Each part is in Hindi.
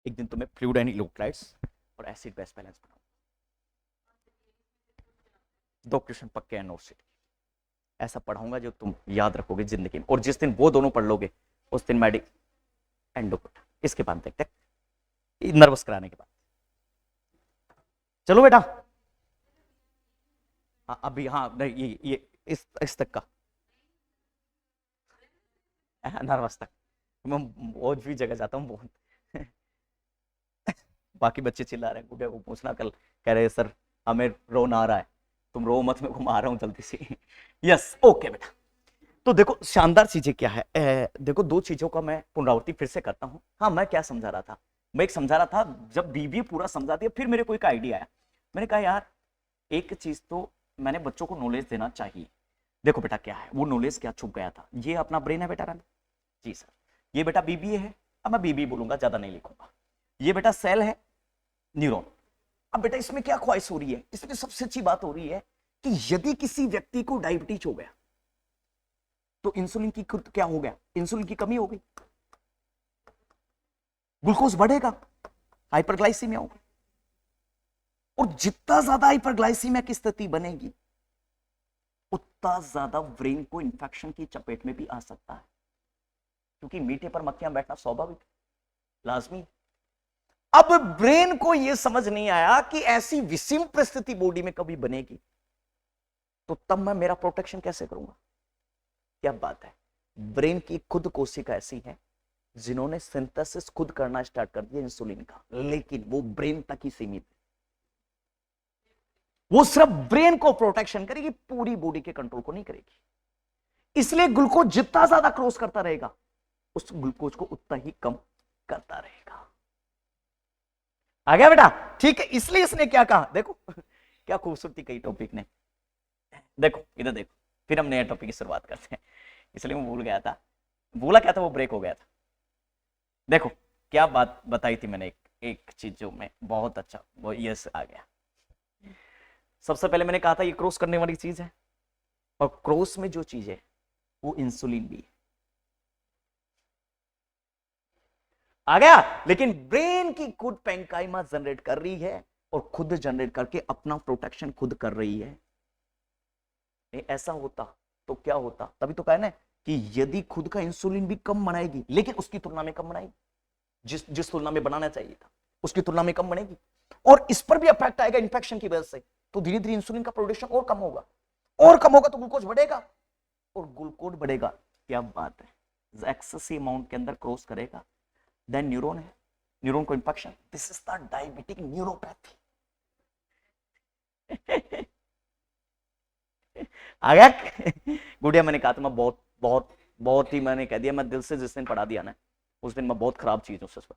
एक दिन तुम्हें फ्लूइड एंड इलेक्ट्रोलाइट्स और एसिड बेस बैलेंस बनाओ, 2 क्वेश्चन पक्के हैं नोट शीट। ऐसा पढ़ाऊंगा जो तुम याद रखोगे जिंदगी में, और जिस दिन वो दोनों पढ़ लोगे उस दिन मेडिक एंडोकोट। इसके बाद देखते हैं नर्वस कराने के बाद। चलो बेटा, हाँ अभी, हाँ नहीं ये इस तक का, नर्वस तक। मैं बहुत भी जगह जाता हूँ बहुत। बाकी बच्चे चिल्ला रहे हैं, गुड्डे को पूछना कल, कह रहे सर हमें रोना आ रहा है, तुम रो मत, मैं घुमा रहा हूँ जल्दी से। यस ओके बेटा। तो देखो शानदार चीजें क्या है, देखो 2 चीजों का मैं पुनरावृत्ति फिर से करता हूँ। हाँ मैं क्या समझा रहा था, मैं एक समझा रहा था, जब बीबी पूरा समझा दिया फिर मेरे को एक आइडिया आया। मैंने कहा यार एक चीज तो मैंने बच्चों को नॉलेज देना चाहिए। देखो बेटा क्या है, वो नॉलेज क्या छुप गया था, ये अपना ब्रेन है बेटा, जी सर, ये बेटा बीबीए है, अब मैं बीबी बोलूंगा, ज्यादा नहीं लिखूंगा। ये बेटा सेल है, न्यूरॉन। अब बेटा इसमें क्या ख्वाहिश हो रही है, इसमें सबसे अच्छी बात हो रही है कि यदि किसी व्यक्ति को डायबिटीज हो गया तो इंसुलिन की क्या हो गया, इंसुलिन की कमी हो गई, ग्लूकोज बढ़ेगा, हाइपरग्लाइसीमिया होगा। और जितना ज्यादा हाइपरग्लाइसीमिया की स्थिति बनेगी उतना ज्यादा ब्रेन को इंफेक्शन की चपेट में भी आ सकता है, क्योंकि मीठे पर मक्खियां बैठना स्वाभाविक लाजमी। अब ब्रेन को यह समझ नहीं आया कि ऐसी विषम परिस्थिति बॉडी में कभी बनेगी, तो तब मैं मेरा प्रोटेक्शन कैसे करूंगा। क्या बात है, ब्रेन की खुद कोशिका ऐसी है जिन्होंने सिंथेसिस खुद करना स्टार्ट कर दिया इंसुलिन का, लेकिन वो ब्रेन तक ही सीमित है। वो सिर्फ ब्रेन को प्रोटेक्शन करेगी, पूरी बॉडी के कंट्रोल को नहीं करेगी। इसलिए ग्लूकोज जितना ज्यादा क्रॉस करता रहेगा उस ग्लूकोज को उतना ही कम करता रहेगा। आ गया बेटा, ठीक है। इसलिए इसने क्या कहा, देखो क्या खूबसूरती कही टॉपिक ने। देखो इधर देखो, फिर हम नया टॉपिक की शुरुआत करते हैं, इसलिए मैं भूल गया था, बोला क्या था वो ब्रेक हो गया था। देखो क्या बात बताई थी मैंने, एक चीज जो मैं बहुत अच्छा, वो यस आ गया। सबसे पहले मैंने कहा था ये क्रॉस करने वाली चीज है, और क्रॉस में जो चीज है वो इंसुलिन भी है। आ गया, लेकिन ब्रेन की खुद पेंकाइमा जनरेट कर रही है और खुद जनरेट करके अपना प्रोटेक्शन खुद कर रही है। ऐसा होता तो क्या होता, तभी तो कहना है कि यदि खुद का इंसुलिन भी कम बनाएगी, लेकिन उसकी तुलना में कम बनाएगी, जिस जिस तुलना में बनाना चाहिए था उसकी तुलना में कम बनेगी, और इस पर भी इफेक्ट आएगा इन्फेक्शन की वजह से, तो धीरे धीरे इंसुलिन का प्रोडक्शन और कम होगा, और कम होगा तो ग्लूकोज बढ़ेगा, और ग्लूकोज बढ़ेगा, क्या बात है, एक्सेसिव अमाउंट के अंदर क्रॉस करेगा, देन न्यूरॉन है, न्यूरॉन को infection, this is the diabetic neuropathy. आ गया। गुड़िया मैंने कहा था मैं बहुत बहुत बहुत ही, मैंने कह दिया, मैं दिल से जिस दिन पढ़ा दिया ना उस दिन मैं बहुत खराब चीज हूँ, सच बताऊं।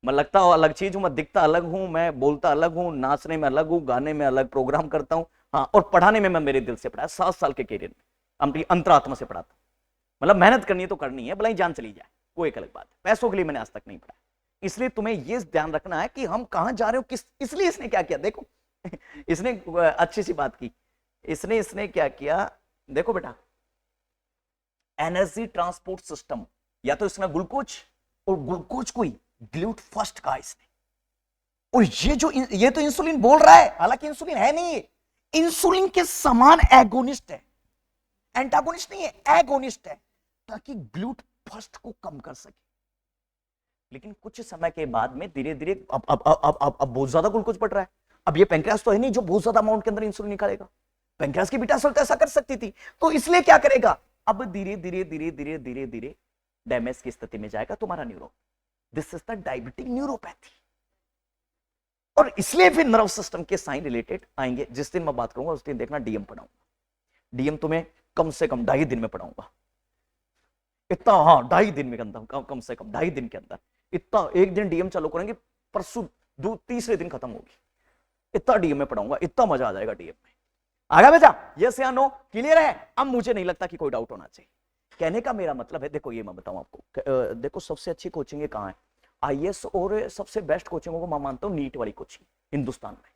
मैं लगता हूँ अलग चीज हूँ, मैं दिखता अलग हूँ, मैं बोलता अलग हूँ, नाचने में अलग हूँ, गाने में अलग, प्रोग्राम करता हूँ, हाँ, और पढ़ाने में मैं मेरे दिल से पढ़ा, 7 साल के कैरियर में अपनी अंतरात्मा से पढ़ाता, मतलब मेहनत करनी है तो करनी है, भला ही जान चली जाए वो एक अलग बात है, पैसों के लिए मैंने आज तक नहीं पढ़ा। इसलिए तुम्हें ये ध्यान रखना है कि हम कहां जा रहे हो, किस, इसलिए इसने क्या किया देखो। इसने अच्छी सी बात की, इसने इसने क्या किया, देखो बेटा, एनर्जी ट्रांसपोर्ट सिस्टम, या तो इसने ग्लूकोज, और ग्लूकोज को ही ग्लूट फर्स्ट कहा इसने, और ये तो इंसुलिन बोल रहा है, हालांकि इंसुलिन है नहीं, ये इंसुलिन के समान एगोनिस्ट है, एंटागोनिस्ट नहीं है, एगोनिस्ट है, ताकि ग्लूट फर्स्ट को कम कर सके। लेकिन कुछ समय के बाद में धीरे धीरे अब बहुत ज्यादा ग्लूकोज बढ़ रहा है, अब ये पेंक्रियास तो है नहीं जो बहुत ज्यादा अमाउंट के अंदर इंसुलिन निकालेगा, पेंक्रियास की बीटा सेल तो ऐसा कर सकती थी, तो इसलिए क्या करेगा, अब धीरे धीरे धीरे धीरे धीरे धीरे डैमेज की स्थिति में जाएगा तुम्हारा neuron, this is the diabetic neuropathy. और इसलिए फिर नर्व सिस्टम के साइन रिलेटेड आएंगे, जिस दिन मैं बात करूंगा उस दिन देखना डीएम पढ़ाऊंगा, डीएम तुम्हें कम से कम 2.5 दिन में पढ़ाऊंगा, इतना, हाँ 2.5 दिन में कम से कम 2.5 दिन के अंदर इतना, एक दिन डीएम चालू करेंगे, परसों तीसरे दिन खत्म होगी, इतना डीएम में पढ़ाऊंगा, इतना मजा आ जाएगा डीएम में। आगा बेटा, यस या नो, क्लियर है। अब मुझे नहीं लगता कि कोई डाउट होना चाहिए, कहने का मेरा मतलब है, देखो ये मैं बताऊं आपको, देखो सबसे अच्छी कोचिंग कहां है, आईएएस, और सबसे बेस्ट कोचिंगों को मैं मानता हूं नीट वाली कोचिंग हिंदुस्तान में,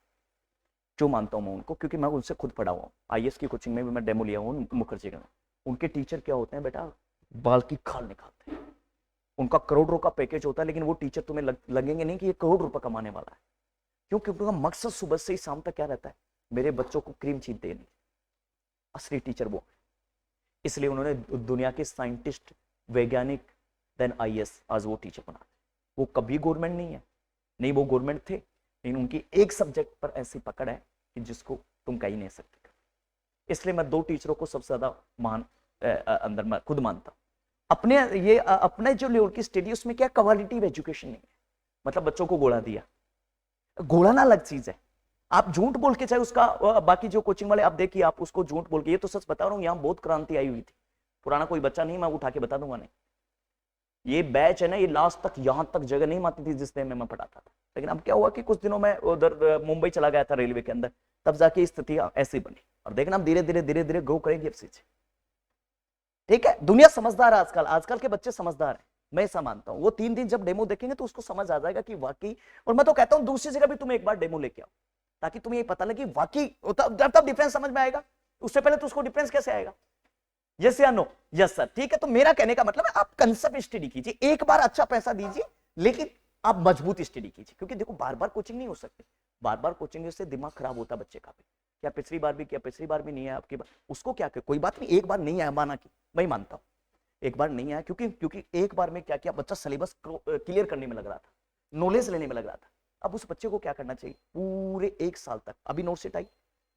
जो मानता हूं मैं उनको, क्योंकि मैं उनसे खुद पढ़ा हुआ, आईएएस की कोचिंग में भी मैं डेमो लिया हूं मुखर्जी का। उनके टीचर क्या होते हैं बेटा, बाल की खाल निकालते हैं, उनका करोड़ों का पैकेज होता है, लेकिन वो टीचर तुम्हें लगेंगे नहीं कि ये करोड़ रुपए कमाने वाला है। क्यों? क्योंकि उनका मकसद सुबह से ही शाम तक क्या रहता है? मेरे बच्चों को क्रीम चीज देनी। असली टीचर वो। इसलिए उन्होंने दुनिया के साइंटिस्ट, वैज्ञानिक, देन आईएएस, आज वो टीचर बना। वो कभी गवर्नमेंट नहीं है, नहीं वो गवर्नमेंट थे, लेकिन उनकी एक सब्जेक्ट पर ऐसी पकड़ है कि जिसको तुम कह ही नहीं सकते। इसलिए मैं दो टीचरों को सबसे ज्यादा मान अंदर मैं खुद मानता हूं। अपने जो लेवल की स्टडी उसमें क्या क्वालिटी एजुकेशन नहीं है। मतलब बच्चों को गोला दिया, गोलाना अलग चीज है। आप झूठ बोल के, चाहे उसका बाकी जो कोचिंग वाले आप देखिए, आप उसको झूठ बोल के, ये तो सच बता रहा हूं, यहाँ बहुत क्रांति आई हुई थी। पुराना कोई बच्चा नहीं मैं उठा के बता दूंगा नहीं। ये बैच है ना, ये लास्ट तक यहां तक जगह नहीं माती थी जिस टाइम में मैं पढ़ाता था। लेकिन अब क्या हुआ कि कुछ दिनों में उधर मुंबई चला गया था रेलवे के अंदर, तब जाके स्थिति ऐसी बनी। और देखना धीरे धीरे ग्रो करेंगे अब चीजें। ठीक है, दुनिया समझदार है आजकल, आजकल के बच्चे समझदार हैं, मैं ऐसा मानता हूं। वो 3 दिन जब डेमो देखेंगे तो उसको समझ आ जाएगा कि वाकई। और मैं तो कहता हूं दूसरी जगह भी तुम एक बार डेमो लेके आओ, ताकि तुम्हें ये पता लगे वाकई, तब डिफरेंस समझ में आएगा। उससे पहले तो उसको डिफरेंस कैसे आएगा? यस या नो? Yes sir. ठीक है, तो मेरा कहने का मतलब है आप कंसेप्ट स्टडी कीजिए, एक बार अच्छा पैसा दीजिए, लेकिन आप मजबूत स्टडी कीजिए। क्योंकि देखो बार बार कोचिंग नहीं हो सकती, बार बार कोचिंग से दिमाग खराब होता बच्चे का भी। क्या पिछली बार भी नहीं है आपकी बात, उसको क्या कर, कोई बात नहीं, एक बार नहीं आया माना कि मैं मानता हूं एक बार नहीं आया, क्योंकि एक बार में क्या किया, बच्चा सिलेबस क्लियर करने में लग रहा था, नॉलेज लेने में लग रहा था। अब उस बच्चे को क्या करना चाहिए? पूरे 1 साल तक, अभी नोट सेट आई,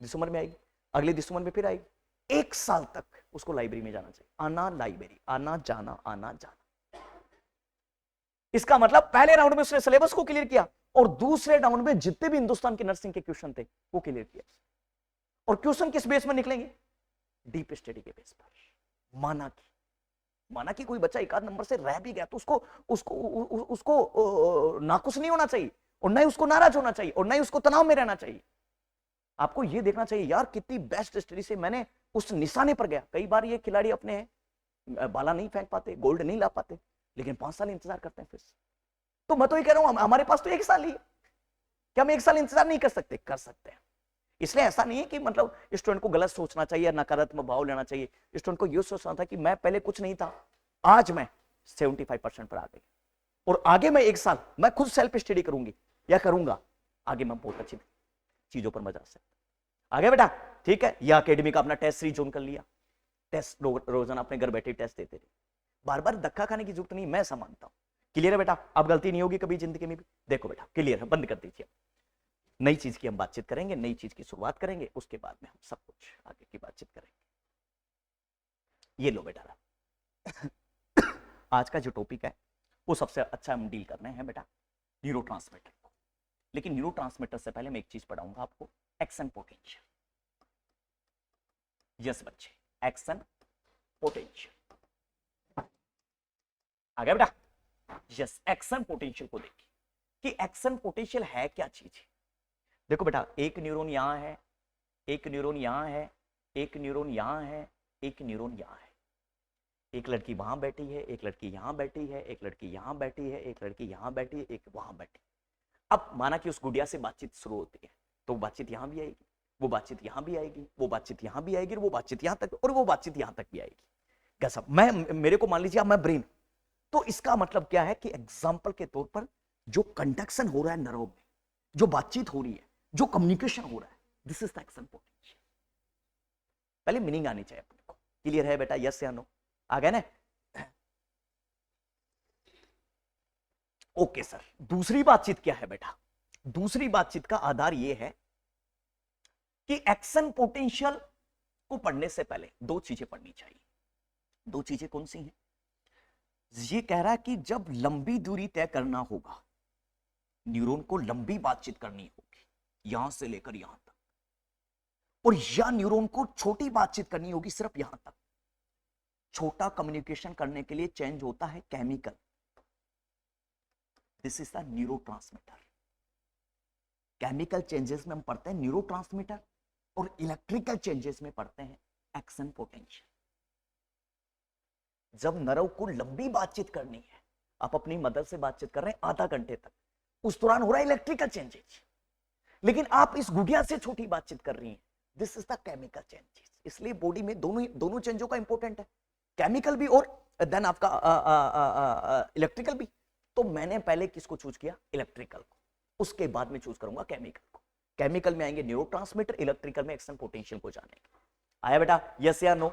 दिसंबर में आएगी, अगले दिसंबर में फिर आएगी, 1 साल तक उसको लाइब्रेरी में जाना चाहिए। आना लाइब्रेरी, आना जाना। इसका मतलब पहले राउंड में उसने सिलेबस को क्लियर किया, और दूसरे राउंड में जितने भी हिंदुस्तान के नर्सिंग के क्वेश्चन थे वो क्लियर किया। और क्वेश्चन किस बेस में निकलेंगे? डीप स्टडी के बेस पर। माना कि कोई बच्चा 1 आध नंबर से रह भी गया तो उसको नाखुश नहीं होना चाहिए, और ना ही उसको नाराज होना चाहिए, और ना ही उसको तनाव में रहना चाहिए। आपको यह देखना चाहिए यार कितनी बेस्ट स्टडी से मैंने उस निशाने पर गया। कई बार ये खिलाड़ी अपने बाला नहीं फेंक पाते, गोल्ड नहीं ला पाते, लेकिन 5 साल इंतजार करते हैं फिर से। तो मैं तो ये कह रहा हूं हमारे पास तो 1 साल ही है, क्या हम 1 साल इंतजार नहीं कर सकते? कर सकते हैं। इसलिए ऐसा नहीं है कि मतलब स्टूडेंट को गलत सोचना चाहिए, नकारात्मक भाव लेना चाहिए। स्टूडेंट को यह सोचना था कि मैं पहले कुछ नहीं था, आज मैं 75% पर आ गई, और आगे मैं 1 साल मैं खुद सेल्फ स्टडी करूंगी या करूंगा, आगे मैं बहुत अच्छी चीजों पर मजा आ सकता। आगे बेटा, ठीक है, यह अकेडमी का अपना टेस्ट सीरीज जोन कर लिया, टेस्ट रोजाना अपने घर बैठे टेस्ट देते रहे, बार बार धक्का खाने की जरूरत नहीं, मैं ऐसा मानता हूं। क्लियर है बेटा? अब गलती नहीं होगी कभी जिंदगी में भी। देखो बेटा क्लियर है, बंद कर दीजिए। नई चीज की हम बातचीत करेंगे, नई चीज की शुरुआत करेंगे, उसके बाद में हम सब कुछ आगे की बातचीत करेंगे। ये लो बेटा आज का जो टॉपिक है वो सबसे अच्छा हम डील करने हैं बेटा न्यूरोट्रांसमीटर को। लेकिन न्यूरोट्रांसमीटर से पहले मैं एक चीज पढ़ाऊंगा आपको, एक्शन पोटेंशियल। यस बच्चे, एक्शन पोटेंशियल आ गया बेटा। यस, एक्शन पोटेंशियल को देखिए कि एक्शन पोटेंशियल है क्या चीज है। देखो बेटा, एक न्यूरॉन यहां है, एक न्यूरॉन यहां है, एक न्यूरॉन यहां है, एक न्यूरॉन यहां है। एक लड़की वहां बैठी है, एक लड़की यहां बैठी है, एक लड़की यहां बैठी है, एक लड़की यहां बैठी है, एक वहां बैठी। अब माना कि उस गुड़िया से बातचीत शुरू होती है, तो बातचीत यहां भी आएगी, वो बातचीत यहां भी आएगी, वो बातचीत यहां भी आएगी, वो बातचीत यहां तक, और वो बातचीत यहां तक भी आएगी। कैसा? मेरे को मान लीजिए मैं ब्रेन, तो इसका मतलब क्या है कि एग्जाम्पल के तौर पर जो कंडक्शन हो रहा है नर्व में, जो बातचीत हो रही है, जो कम्युनिकेशन हो रहा है, this is the action potential. पहले मीनिंग आनी चाहिए अपने को। क्लियर है बेटा? यस या नो? आ गया ना? ओके सर, दूसरी बातचीत क्या है बेटा? दूसरी बातचीत का आधार यह है कि एक्शन पोटेंशियल को पढ़ने से पहले 2 चीजें पढ़नी चाहिए। 2 चीजें कौन सी हैं? ये कह रहा है कि जब लंबी दूरी तय करना होगा, न्यूरॉन को लंबी बातचीत करनी होगी यहां से लेकर यहां तक, और या न्यूरॉन को छोटी बातचीत करनी होगी सिर्फ यहां तक। छोटा कम्युनिकेशन करने के लिए चेंज होता है chemical, this is the neurotransmitter. Chemical changes में हम पढ़ते हैं न्यूरोट्रांसमीटर, और इलेक्ट्रिकल चेंजेस में पढ़ते हैं एक्शन पोटेंशियल। जब नर्व को लंबी बातचीत करनी है, आप अपनी मदर से बातचीत कर रहे हैं आधा घंटे तक, उस दौरान हो रहा है इलेक्ट्रिकल चेंजेस, लेकिन आप इस गुड़िया से छोटी बातचीत कर रही हैं, this is the chemical changes. इसलिए बॉडी में दोनों चेंजों का इंपॉर्टेंट है। केमिकल भी और देन आपका इलेक्ट्रिकल भी। तो मैंने पहले किसको चूज किया? इलेक्ट्रिकल को, उसके बाद में चूज करूंगा केमिकल को। केमिकल में आएंगे न्यूरोट्रांसमीटर, इलेक्ट्रिकल में एक्शन पोटेंशियल को जानेंगे। आया बेटा? यस या नो?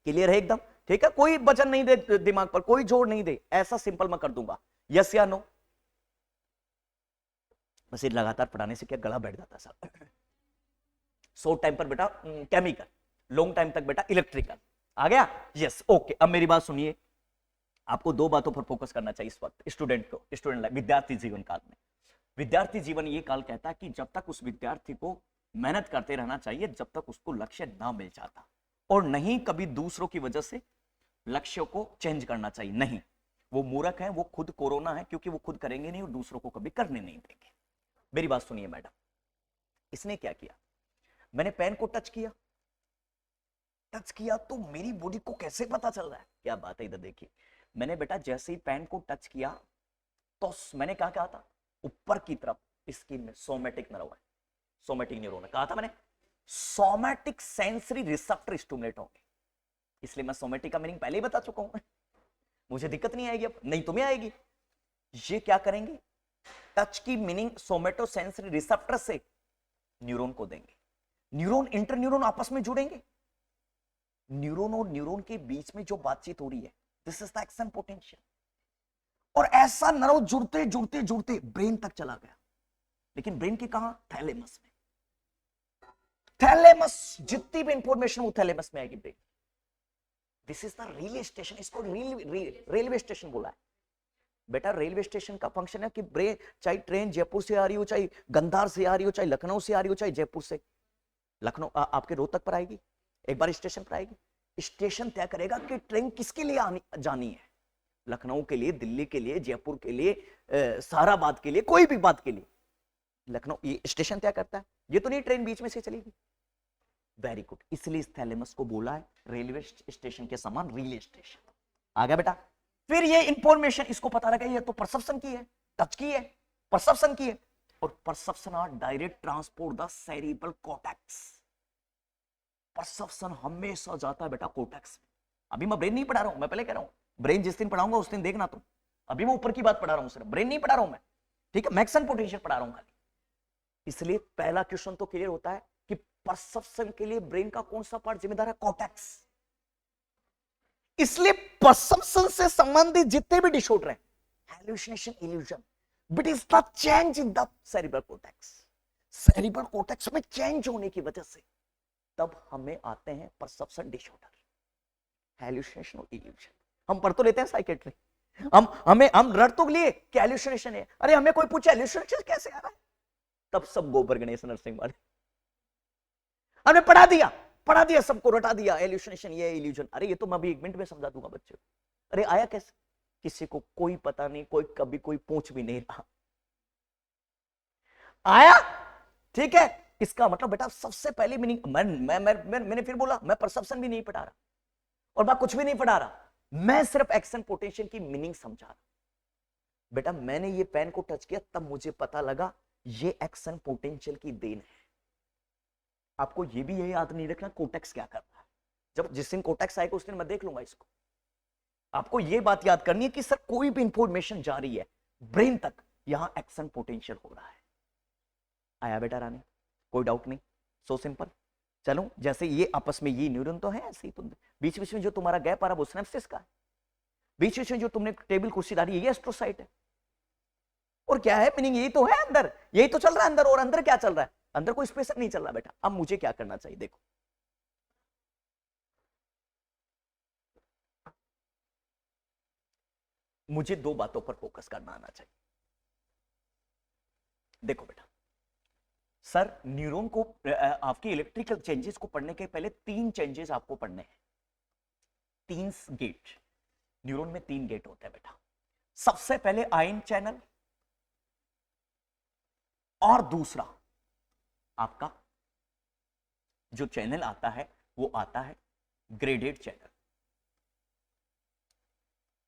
क्लियर है एकदम? ठीक है, कोई वजन नहीं दे दिमाग पर, कोई जोर नहीं दे, ऐसा सिंपल मैं कर दूंगा। यस या नो? बस ये लगातार पढ़ाने से क्या गला बैठ जाता सर। शॉर्ट टाइम पर बेटा केमिकल, लॉन्ग टाइम तक बेटा इलेक्ट्रिकल। आ गया? Yes, okay. अब मेरी बात सुनिए, आपको दो बातों पर फोकस करना चाहिए इस वक्त स्टूडेंट को, स्टूडेंट लाइफ, विद्यार्थी जीवन काल में। विद्यार्थी जीवन ये काल कहता है कि जब तक उस विद्यार्थी को मेहनत करते रहना चाहिए जब तक उसको लक्ष्य ना मिल जाता, और नहीं कभी दूसरों की वजह से लक्ष्य को चेंज करना चाहिए। नहीं, वो मूर्ख है, वो खुद कोरोना है, क्योंकि वो खुद करेंगे नहीं और दूसरों को कभी करने नहीं देंगे। मेरी बात सुनिए मैडम, इसने क्या किया? मैंने पेन को टच किया, तो मेरी बॉडी को कैसे पता चल रहा है? क्या बात है, इधर देखिए। मैंने बेटा जैसे ही पेन को टच किया तो मैंने क्या कहा था? ऊपर की तरफ स्किन में सोमैटिक नर्व है, सोमैटिक न्यूरॉन कहा था मैंने, सोमैटिक सेंसरी रिसेप्टर स्टिमुलेट होंगे। इसलिए मैं सोमैटिक का मीनिंग पहले ही बता चुका हूं। मुझे दिक्कत नहीं आएगी, अब नहीं तुम्हें आएगी। ये क्या करेंगे? टच की मीनिंग सोमैटो सेंसरी रिसेप्टर से न्यूरॉन को देंगे, न्यूरॉन इंटर न्यूरॉन आपस में जुड़ेंगे, न्यूरॉन और न्यूरॉन के बीच में जो बातचीत हो रही है, this is the action potential. और ऐसा नर्व जुड़ते जुड़ते जुड़ते ब्रेन तक चला गया। लेकिन ब्रेन के कहां? थैलेमस में। थैलेमस, जितनी भी इंफॉर्मेशन वो थैलेमस में आएगी brain. This is the railway station, इसको रेलवे स्टेशन बोला है बेटा। रेलवे स्टेशन का फंक्शन है कि ब्रेन, चाहे ट्रेन जयपुर से आ रही हो, चाहे गंधार से आ रही हो, चाहे लखनऊ से आ रही हो, चाहे जयपुर से, लखनऊ आपके रोहतक पर आएगी, एक बार स्टेशन पर आएगी, स्टेशन तय करेगा कि ट्रेन किसके लिए जानी है। लखनऊ के लिए, दिल्ली के लिए, जयपुर के लिए, सहाराबाद के लिए, कोई भी बात के लिए लखनऊ, ये स्टेशन तय करता है। ये तो नहीं ट्रेन बीच में से चलेगी। वेरी गुड, इसलिए इस थैलेमस को बोला है रेलवे स्टेशन के समान रिले स्टेशन। आ गया बेटा? फिर ये इंफॉर्मेशन इसको पता लगा, ये तो परसेप्शन की है, टच की है, परसेप्शन की है, और perception are direct transport the cerebral cortex. Perception हमेशा जाता है बेटा कॉर्टेक्स में। अभी मैं ब्रेन नहीं पढ़ा रहा हूं, मैं पहले कह रहा हूं, ब्रेन जिस दिन पढ़ाऊंगा उस दिन देखना तुम। अभी मैं ऊपर की बात पढ़ा रहा हूं, सिर्फ ब्रेन नहीं पढ़ा रहा हूं मैं, ठीक है? मैक्सन पोटेंशियल पढ़ा रहा हूं खाली। इसलिए पहला क्वेश्चन तो क्लियर होता है कि परसेप्शन के लिए ब्रेन का कौन सा पार्ट जिम्मेदार है? कॉर्टेक्स। इसलिए परसेप्शन से संबंधित जितने भी डिसऑर्डर हैं, hallucination, illusion, but is the change in the cerebral cortex. Cerebral cortex में चेंज होने की वजह से तब हमें आते हैं परसेप्शन डिसऑर्डर, हैलुसिनेशन और इल्यूजन। हम पढ़ तो लेते हैं साइकेट्री, हम रट तो लिए कि हैलुसिनेशन है, अरे हमें कोई पूछे हैलुसिनेशन कैसे आ रहा है, तब सब गोबर गणेश नरसिंह वाले हमने पढ़ा दिया, सबको रटा दिया, हैलुसिनेशन ये इल्यूजन। अरे ये तो मैं भी 1 मिनट में समझा दूंगा बच्चे को। अरे आया कैसे? किसी को कोई पता नहीं, कोई कभी कोई पूछ भी नहीं रहा, आया। ठीक है, इसका मतलब बेटा सबसे पहले मीनिंग, मैंने फिर बोला, मैं परसेप्शन भी नहीं पढ़ा रहा और मैं कुछ भी नहीं पढ़ा रहा, मैं सिर्फ एक्शन पोटेंशियल की मीनिंग समझा रहा। बेटा मैंने ये पेन को टच किया तब मुझे पता लगा ये एक्शन पोटेंशियल की देन है। आपको ये भी ये याद नहीं रखना कोटेक्स क्या कर रहा है। जब जिस दिन कोटेक्स आएगा उस दिन मैं देख लूंगा इसको। आपको ये बात याद करनी है कि सर कोई भी इंफॉर्मेशन जा रही है ब्रेन तक, यहां एक्शन पोटेंशियल हो रहा है। आया बेटा रानी? कोई डाउट नहीं, सो सिंपल। चलो, जैसे ये आपस में ये न्यूरॉन तो है, ऐसे ही तुम बीच बीच में जो तुम्हारा गैप आ रहा है वो सिनेप्सिस का है, बीच बीच में जो तुमने टेबल कुर्सी डाली है ये एस्ट्रोसाइट है। और क्या है मीनिंग? यही तो है अंदर, यही तो चल रहा है अंदर। और अंदर क्या चल रहा है? अंदर कोई स्पेस नहीं चल रहा बेटा। अब मुझे क्या करना चाहिए? देखो, मुझे 2 बातों पर फोकस करना आना चाहिए। देखो बेटा, सर न्यूरॉन को, आपकी इलेक्ट्रिकल चेंजेस को पढ़ने के पहले 3 चेंजेस आपको पढ़ने हैं। 3 गेट, न्यूरॉन में 3 गेट होते हैं बेटा। सबसे पहले आयन चैनल, और दूसरा आपका जो चैनल आता है वो आता है ग्रेडेड चैनल,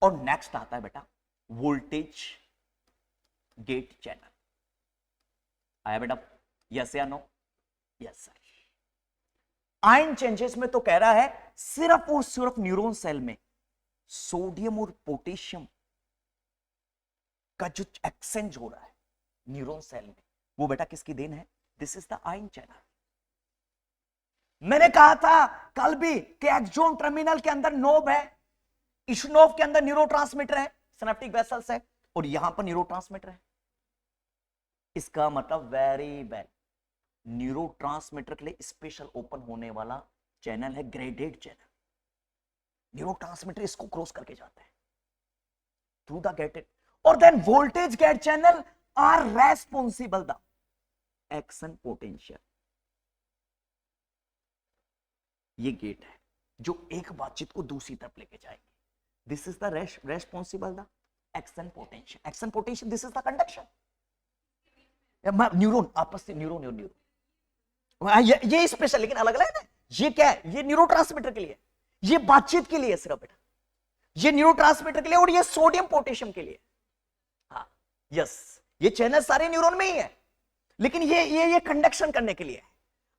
और नेक्स्ट आता है बेटा वोल्टेज गेट चैनल। आया बेटा? यस या no? Yes sir. Ion changes में तो कह रहा है सिर्फ और सिर्फ न्यूरॉन सेल में सोडियम और पोटेशियम का जो एक्सचेंज हो रहा है न्यूरॉन सेल में, वो बेटा किसकी देन है? This is the ion channel. मैंने कहा था कल भी कि एक्सोन टर्मिनल के अंदर नोब है, इस नोब के अंदर न्यूरोट्रांसमीटर है, सिनेप्टिक वेसल्स है, और यहां पर न्यूरोट्रांसमीटर है। इसका मतलब वेरी वेल न्यूरोट्रांसमीटर के लिए स्पेशल ओपन होने वाला चैनल है, ग्रेडेड चैनल। न्यूरोट्रांसमीटर इसको क्रॉस करके जाता है थ्रू द गेटेड, और then voltage gate channel are responsible the action potential. ये गेट है जो एक बातचीत को दूसरी तरफ लेके जाएंगे। This is the responsible the action potential. Action potential this is the conduction. Neuron आपस से न्यूरॉन और न्यूरॉन ये स्पेशल, लेकिन अलग अलग है। ये क्या है? ये न्यूरोट्रांसमीटर के लिए, ये बातचीत के लिए सिर्फ बेटा, ये न्यूरोट्रांसमीटर के लिए और ये सोडियम पोटेशियम के लिए। हाँ यस, ये चैनल सारे न्यूरॉन में ही है, लेकिन ये कंडक्शन करने के लिए है।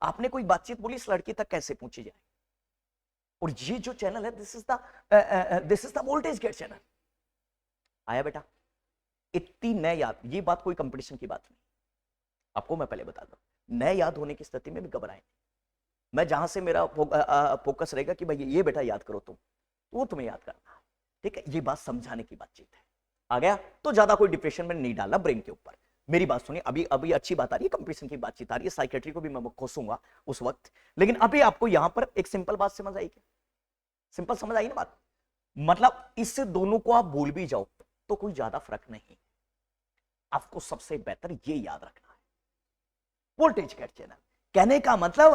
आपने कोई बातचीत बोली इस लड़की तक कैसे पहुंची जाए, और ये जो चैनल है this is the voltage gate channel. आया बेटा? इतनी नए याद, ये बात कोई कंपटीशन की बात नहीं, आपको मैं पहले बता दूं, नए याद होने की स्थिति में भी घबराएं। मैं जहां से मेरा फोकस रहेगा कि भाई ये बेटा याद करो तुम, वो तुम्हें याद करना, ठीक है? ये बात समझाने की बातचीत है। आ गया? तो ज्यादा कोई डिप्रेशन में नहीं डालना ब्रेन के ऊपर। मेरी बात सुनिए, अभी अच्छी बात आ रही है, कंपटीशन की बातचीत आ रही है, साइकेट्री को भी मैं खोसूंगा उस वक्त, लेकिन अभी आपको यहां पर एक सिंपल बात समझ आई क्या? सिंपल समझ आई ना बात? मतलब इससे दोनों को आप भूल भी जाओ तो कोई ज्यादा फर्क नहीं, आपको सबसे बेहतर ये याद रखना है, वोल्टेज गेट चैनल। कहने का मतलब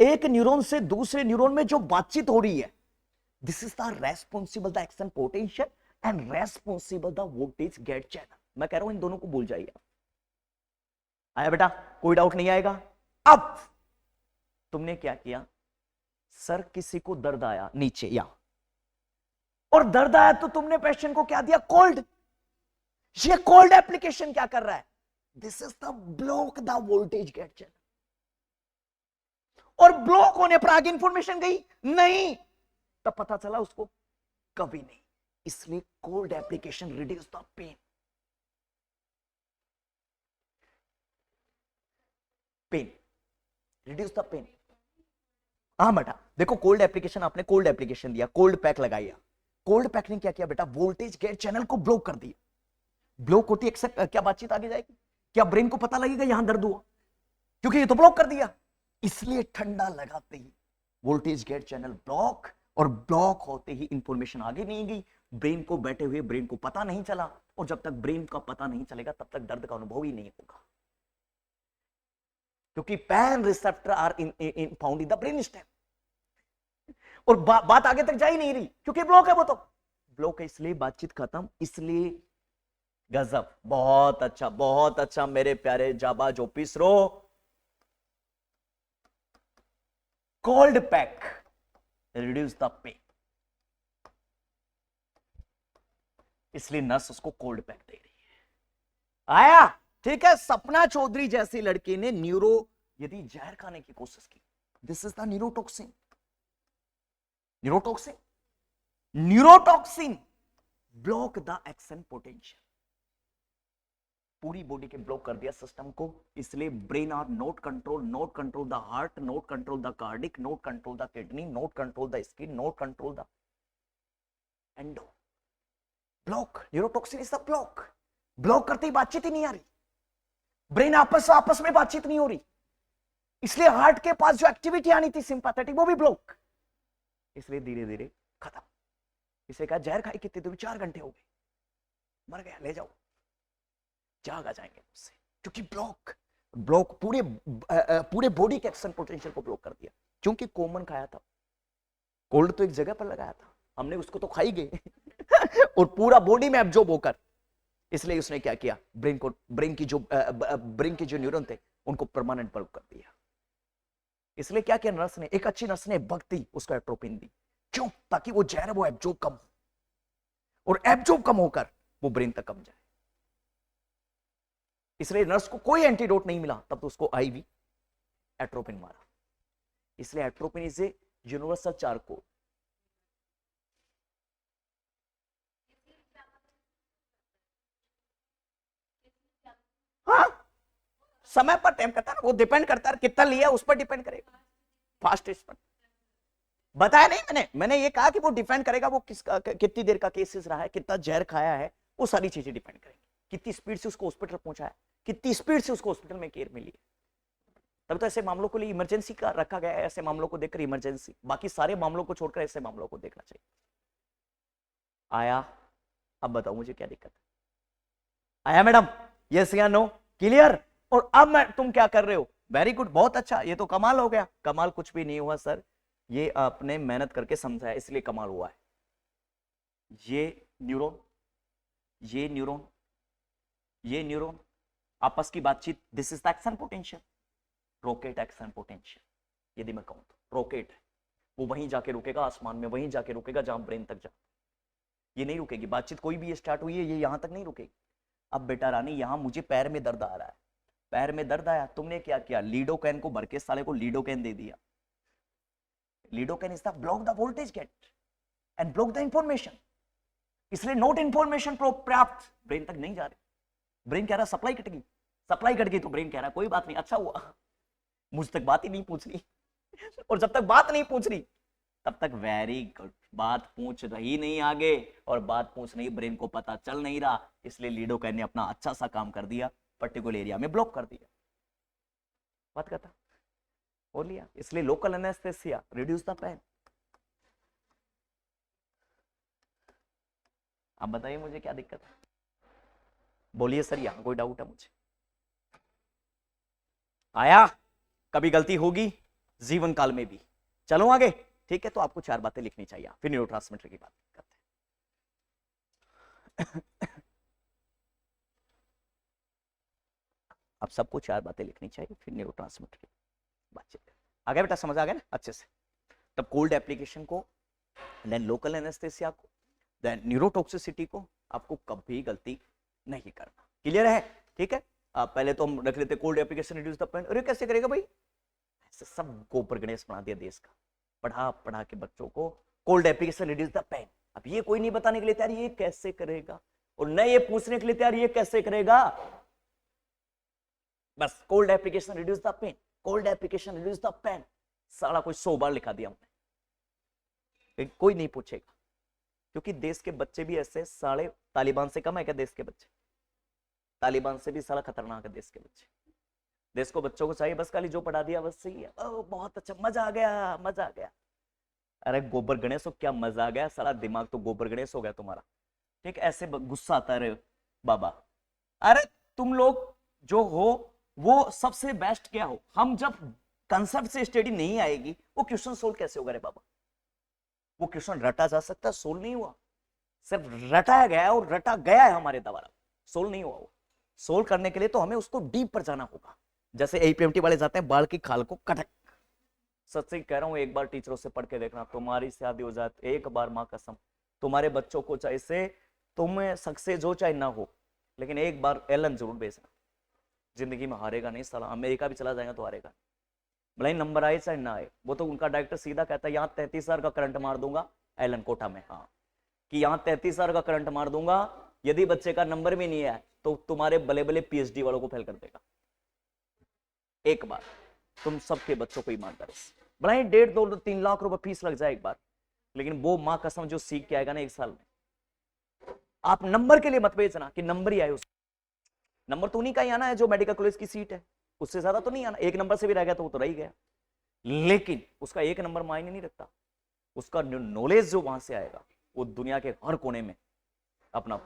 एक न्यूरॉन से दूसरे न्यूरॉन में जो बातचीत हो रही है, this is the responsible the action potential and responsible the voltage gate channel. मैं कह रहा हूं इन दोनों को भूल जाइए। आया बेटा? कोई डाउट नहीं आएगा? अब तुमने क्या किया, सर किसी को दर्द आया नीचे या, और दर्द आया तो तुमने पेशेंट को क्या दिया? कोल्ड। ये कोल्ड एप्लीकेशन क्या कर रहा है? This is the block the voltage gate channel. और ब्लॉक होने पर आगे इंफॉर्मेशन गई नहीं, तब पता चला उसको कभी नहीं। इसलिए cold application reduce the pain. Pain reduce the pain. हाँ बेटा देखो, कोल्ड एप्लीकेशन, आपने कोल्ड एप्लीकेशन दिया, कोल्ड पैक लगाया, कोल्ड पैक ने क्या किया बेटा? वोल्टेज गेट चैनल को ब्लॉक कर दिया। ब्लॉक होती है क्या बातचीत आगे जाएगी? क्या ब्रेन को पता लगेगा यहां दर्द हुआ? क्योंकि ये तो ब्लॉक कर दिया। इसलिए ठंडा लगाते ही वोल्टेज गेट चैनल ब्लॉक, और ब्लॉक होते ही इंफॉर्मेशन आगे नहीं गई, ब्रेन को बैठे हुए ब्रेन को पता नहीं चला, और जब तक ब्रेन का पता नहीं चलेगा तब तक दर्द का अनुभव ही नहीं होगा, क्योंकि pain receptor are in found in the brain stem. और बात आगे तक जा ही नहीं रही क्योंकि ब्लॉक है, वो तो ब्लॉक है, इसलिए बातचीत खत्म। इसलिए गजब, बहुत अच्छा मेरे प्यारे जाबा जो पिसरो, cold pack reduce the pain. इसलिए नर्स उसको कोल्ड पैक दे रही है। आया? ठीक है। सपना चौधरी जैसी लड़की ने यदि जहर खाने की कोशिश की, this is the neurotoxin. Neurotoxin block the action potential, पूरी बॉडी के ब्लॉक कर दिया सिस्टम को। इसलिए brain are not control the heart, not control the cardiac, not control the kidney, not control the skin, not control the endo. Block, neurotoxin is the block. Block करते ही बातचीत ही नहीं आ रही, ब्रेन आपस में बातचीत नहीं हो रही, इसलिए हार्ट के पास जो एक्टिविटी आनी थी सिंपैथेटिक, वो भी ब्लॉक। इसलिए धीरे धीरे खत्म। इसे कहा जहर खाई कितने देर? 4 घंटे हो गए, मर गया, ले जाओ, जाग आ जाएंगे उससे, क्योंकि ब्लॉक पूरे बॉडी के एक्शन पोटेंशियल को ब्लॉक कर दिया। क्योंकि कॉमन खाया था, कोल्ड तो एक जगह पर लगाया था हमने, उसको तो खाई गए और पूरा बॉडी में एब्जॉर्ब होकर, इसलिए उसने क्या किया? ब्रेन की जो न्यूरॉन थे उनको परमानेंट ब्लॉक कर दिया। इसलिए क्या किया नर्स ने? एक अच्छी नर्स ने भक्ति उसको एट्रोपिन दी। क्यों? ताकि वो जहर वो एब्जॉर्ब कम, और एब्जॉर्ब कम होकर वो ब्रेन तक कम जाए। इसलिए नर्स को कोई एंटीडोट नहीं मिला, तब तो उसको आईवी एट्रोपिन मारा। इसलिए atropine is a universal charcoal. हाँ, समय पर टाइम करता है ना, वो डिपेंड करता है कितना लिया उस पर डिपेंड करेगा। फास्ट पर बताया नहीं मैंने ये कहा कि वो डिपेंड करेगा वो कितनी देर का केसेस रहा है, कितना जहर खाया है, वो सारी चीजें डिपेंड करेंगी। कितनी स्पीड से उसको हॉस्पिटल पहुंचाया, कितनी स्पीड से उसको हॉस्पिटल में केयर मिली है। तब तो ऐसे मामलों को लिए इमरजेंसी का रखा गया है, ऐसे मामलों को देखकर इमरजेंसी, बाकी सारे मामलों को छोड़कर ऐसे मामलों को देखना चाहिए। आया? अब बताओ मुझे क्या दिक्कत है? आया मैडम? यस या नो? क्लियर? और अब मैं तुम क्या कर रहे हो? वेरी गुड, बहुत अच्छा, ये तो कमाल हो गया। कमाल कुछ भी नहीं हुआ सर, ये आपने मेहनत करके समझा है इसलिए कमाल हुआ है। ये न्यूरॉन, ये न्यूरॉन, ये न्यूरॉन आपस की बातचीत, this is the action potential, rocket action potential. यदि मैं कहूं तो रॉकेट है, वो वहीं जाके रुकेगा आसमान में, वहीं जाके रुकेगा जहां ब्रेन तक जा, ये नहीं रुकेगी बातचीत। कोई भी ये स्टार्ट हुई है ये यहां तक नहीं रुकेगी। अब बेटा रानी यहां मुझे पैर में दर्द आ रहा है, पैर में दर्द आया, तुमने क्या किया? लीडोकैन को भर के साले को लीडोकैन दे दिया। Lidocaine is the block the voltage gate and block the information, इसलिए नोट इंफॉर्मेशन पर्याप्त ब्रेन तक नहीं जा रही। ब्रेन कह रहा सप्लाई कट गई, सप्लाई कट गई तो ब्रेन कह रहा कोई बात नहीं, अच्छा हुआ मुझ तक बात ही नहीं पूछ रही। और जब तक बात नहीं पूछ रही तब तक वेरी गुड, बात पूछ रही नहीं आगे, और बात पूछ नहीं, ब्रेन को पता चल नहीं रहा, इसलिए लीडोकैन ने अपना अच्छा सा काम कर दिया, पर्टिकुलर एरिया में ब्लॉक कर दिया। बात करता हो लिया, इसलिए local anaesthesia reduce the pain. अब बताइए मुझे क्या दिक्कत है? बोलिए सर, यहां कोई डाउट है मुझे? आया? कभी गलती होगी जीवन काल में भी। चलो आगे, ठीक है? तो आपको 4 बातें लिखनी चाहिए, फिर न्यूरोट्रांसमीटर की बात करते हैं। अब सबको 4 बातें लिखनी चाहिए, फिर न्यूरोट्रांसमीटर की बातचीत। आ गया बेटा? समझ आ गया ना अच्छे से? तब कोल्ड एप्लीकेशन को, देन लोकल एनेस्थेसिया को, देन न्यूरोटॉक्सिसिटी को आपको कभी गलती नहीं करना। क्लियर है? ठीक है? आप पहले तो हम रख लेते cold application reduce the pain. अरे कैसे करेगा भाई? ऐसे सब गोबर गणेश बना दिया देश का, पढ़ा पढ़ा के बच्चों को cold application reduce the pain. अब ये कोई नहीं बताने के लिए तैयार ये कैसे करेगा, और न ये पूछने के लिए तैयार ये कैसे करेगा। बस cold application reduce the pain, cold application reduce the pain, सारा कुछ 100 बार लिखा दिया हमने, कोई नहीं पूछेगा। क्योंकि देश के बच्चे भी ऐसे साले, तालिबान से कम है क्या देश के बच्चे? तालिबान से भी साला खतरनाक है देश के बच्चे। देश को बच्चों को चाहिए बस खाली जो पढ़ा दिया बस सही है, ओ बहुत अच्छा, मजा आ गया, मजा आ गया। अरे गोबर गणेश हो, क्या मजा आ गया? साला दिमाग तो गोबर गणेश हो गया तुम्हारा। ठीक, ऐसे गुस्सा आता है बाबा। अरे तुम लोग जो हो वो सबसे बेस्ट क्या हो? हम जब कंसेप्ट से स्टडी नहीं आएगी वो क्वेश्चन सोल्व कैसे होगा रे बाबा? वो क्वेश्चन रटा जा सकता है, सोल्व नहीं हुआ, सिर्फ रटाया गया है और रटा गया है हमारे द्वारा, सोल्व नहीं हुआ। वो सोल्व करने के लिए तो हमें उसको डीप पर जाना होगा। जैसे एपीएमटी वाले जाते हैं बाल की खाल को कटक। सच से कह रहा हूं, एक बार टीचरों से पढ़ के देखना, तुम्हारी शादी हो जाती एक बार, मां कसम, तुम्हारे बच्चों को चाहे से तुम्हें सक्सेस हो चाहे ना हो, लेकिन एक बार एलन जरूर भेजना। जिंदगी में हारेगा नहीं साला, अमेरिका भी चला जाएगा तो हारेगा, भले ही नंबर आए चाहे ना आए। वो तो उनका डायरेक्टर सीधा कहता है यहाँ 33,000 का करंट मार दूंगा, एलन कोटा में, हाँ, कि यहाँ 33,000 का करंट मार दूंगा, यदि बच्चे का नंबर भी नहीं है तो तुम्हारे भले भले पीएचडी वालों को फेल कर देगा। एक बार तुम सबके बच्चों को ईमानदारी से, भले ही 1.5, 2, 3 लाख रुपए फीस लग जाए एक बार, लेकिन वो माँ कसम जो सीख के आएगा ना 1 साल में, आप नंबर के लिए मत भेजना कि नंबर ही आए उसको। नंबर तो उन्हीं का ही आना है जो मेडिकल कॉलेज की सीट है, उससे ज्यादा तो नहीं आना। 1 नंबर से भी रह गया तो वो तो रह ही गया, लेकिन उसका 1 नंबर मायने नहीं रखता। उसका नॉलेज जो वहां से आएगा वो दुनिया के हर कोने में अपना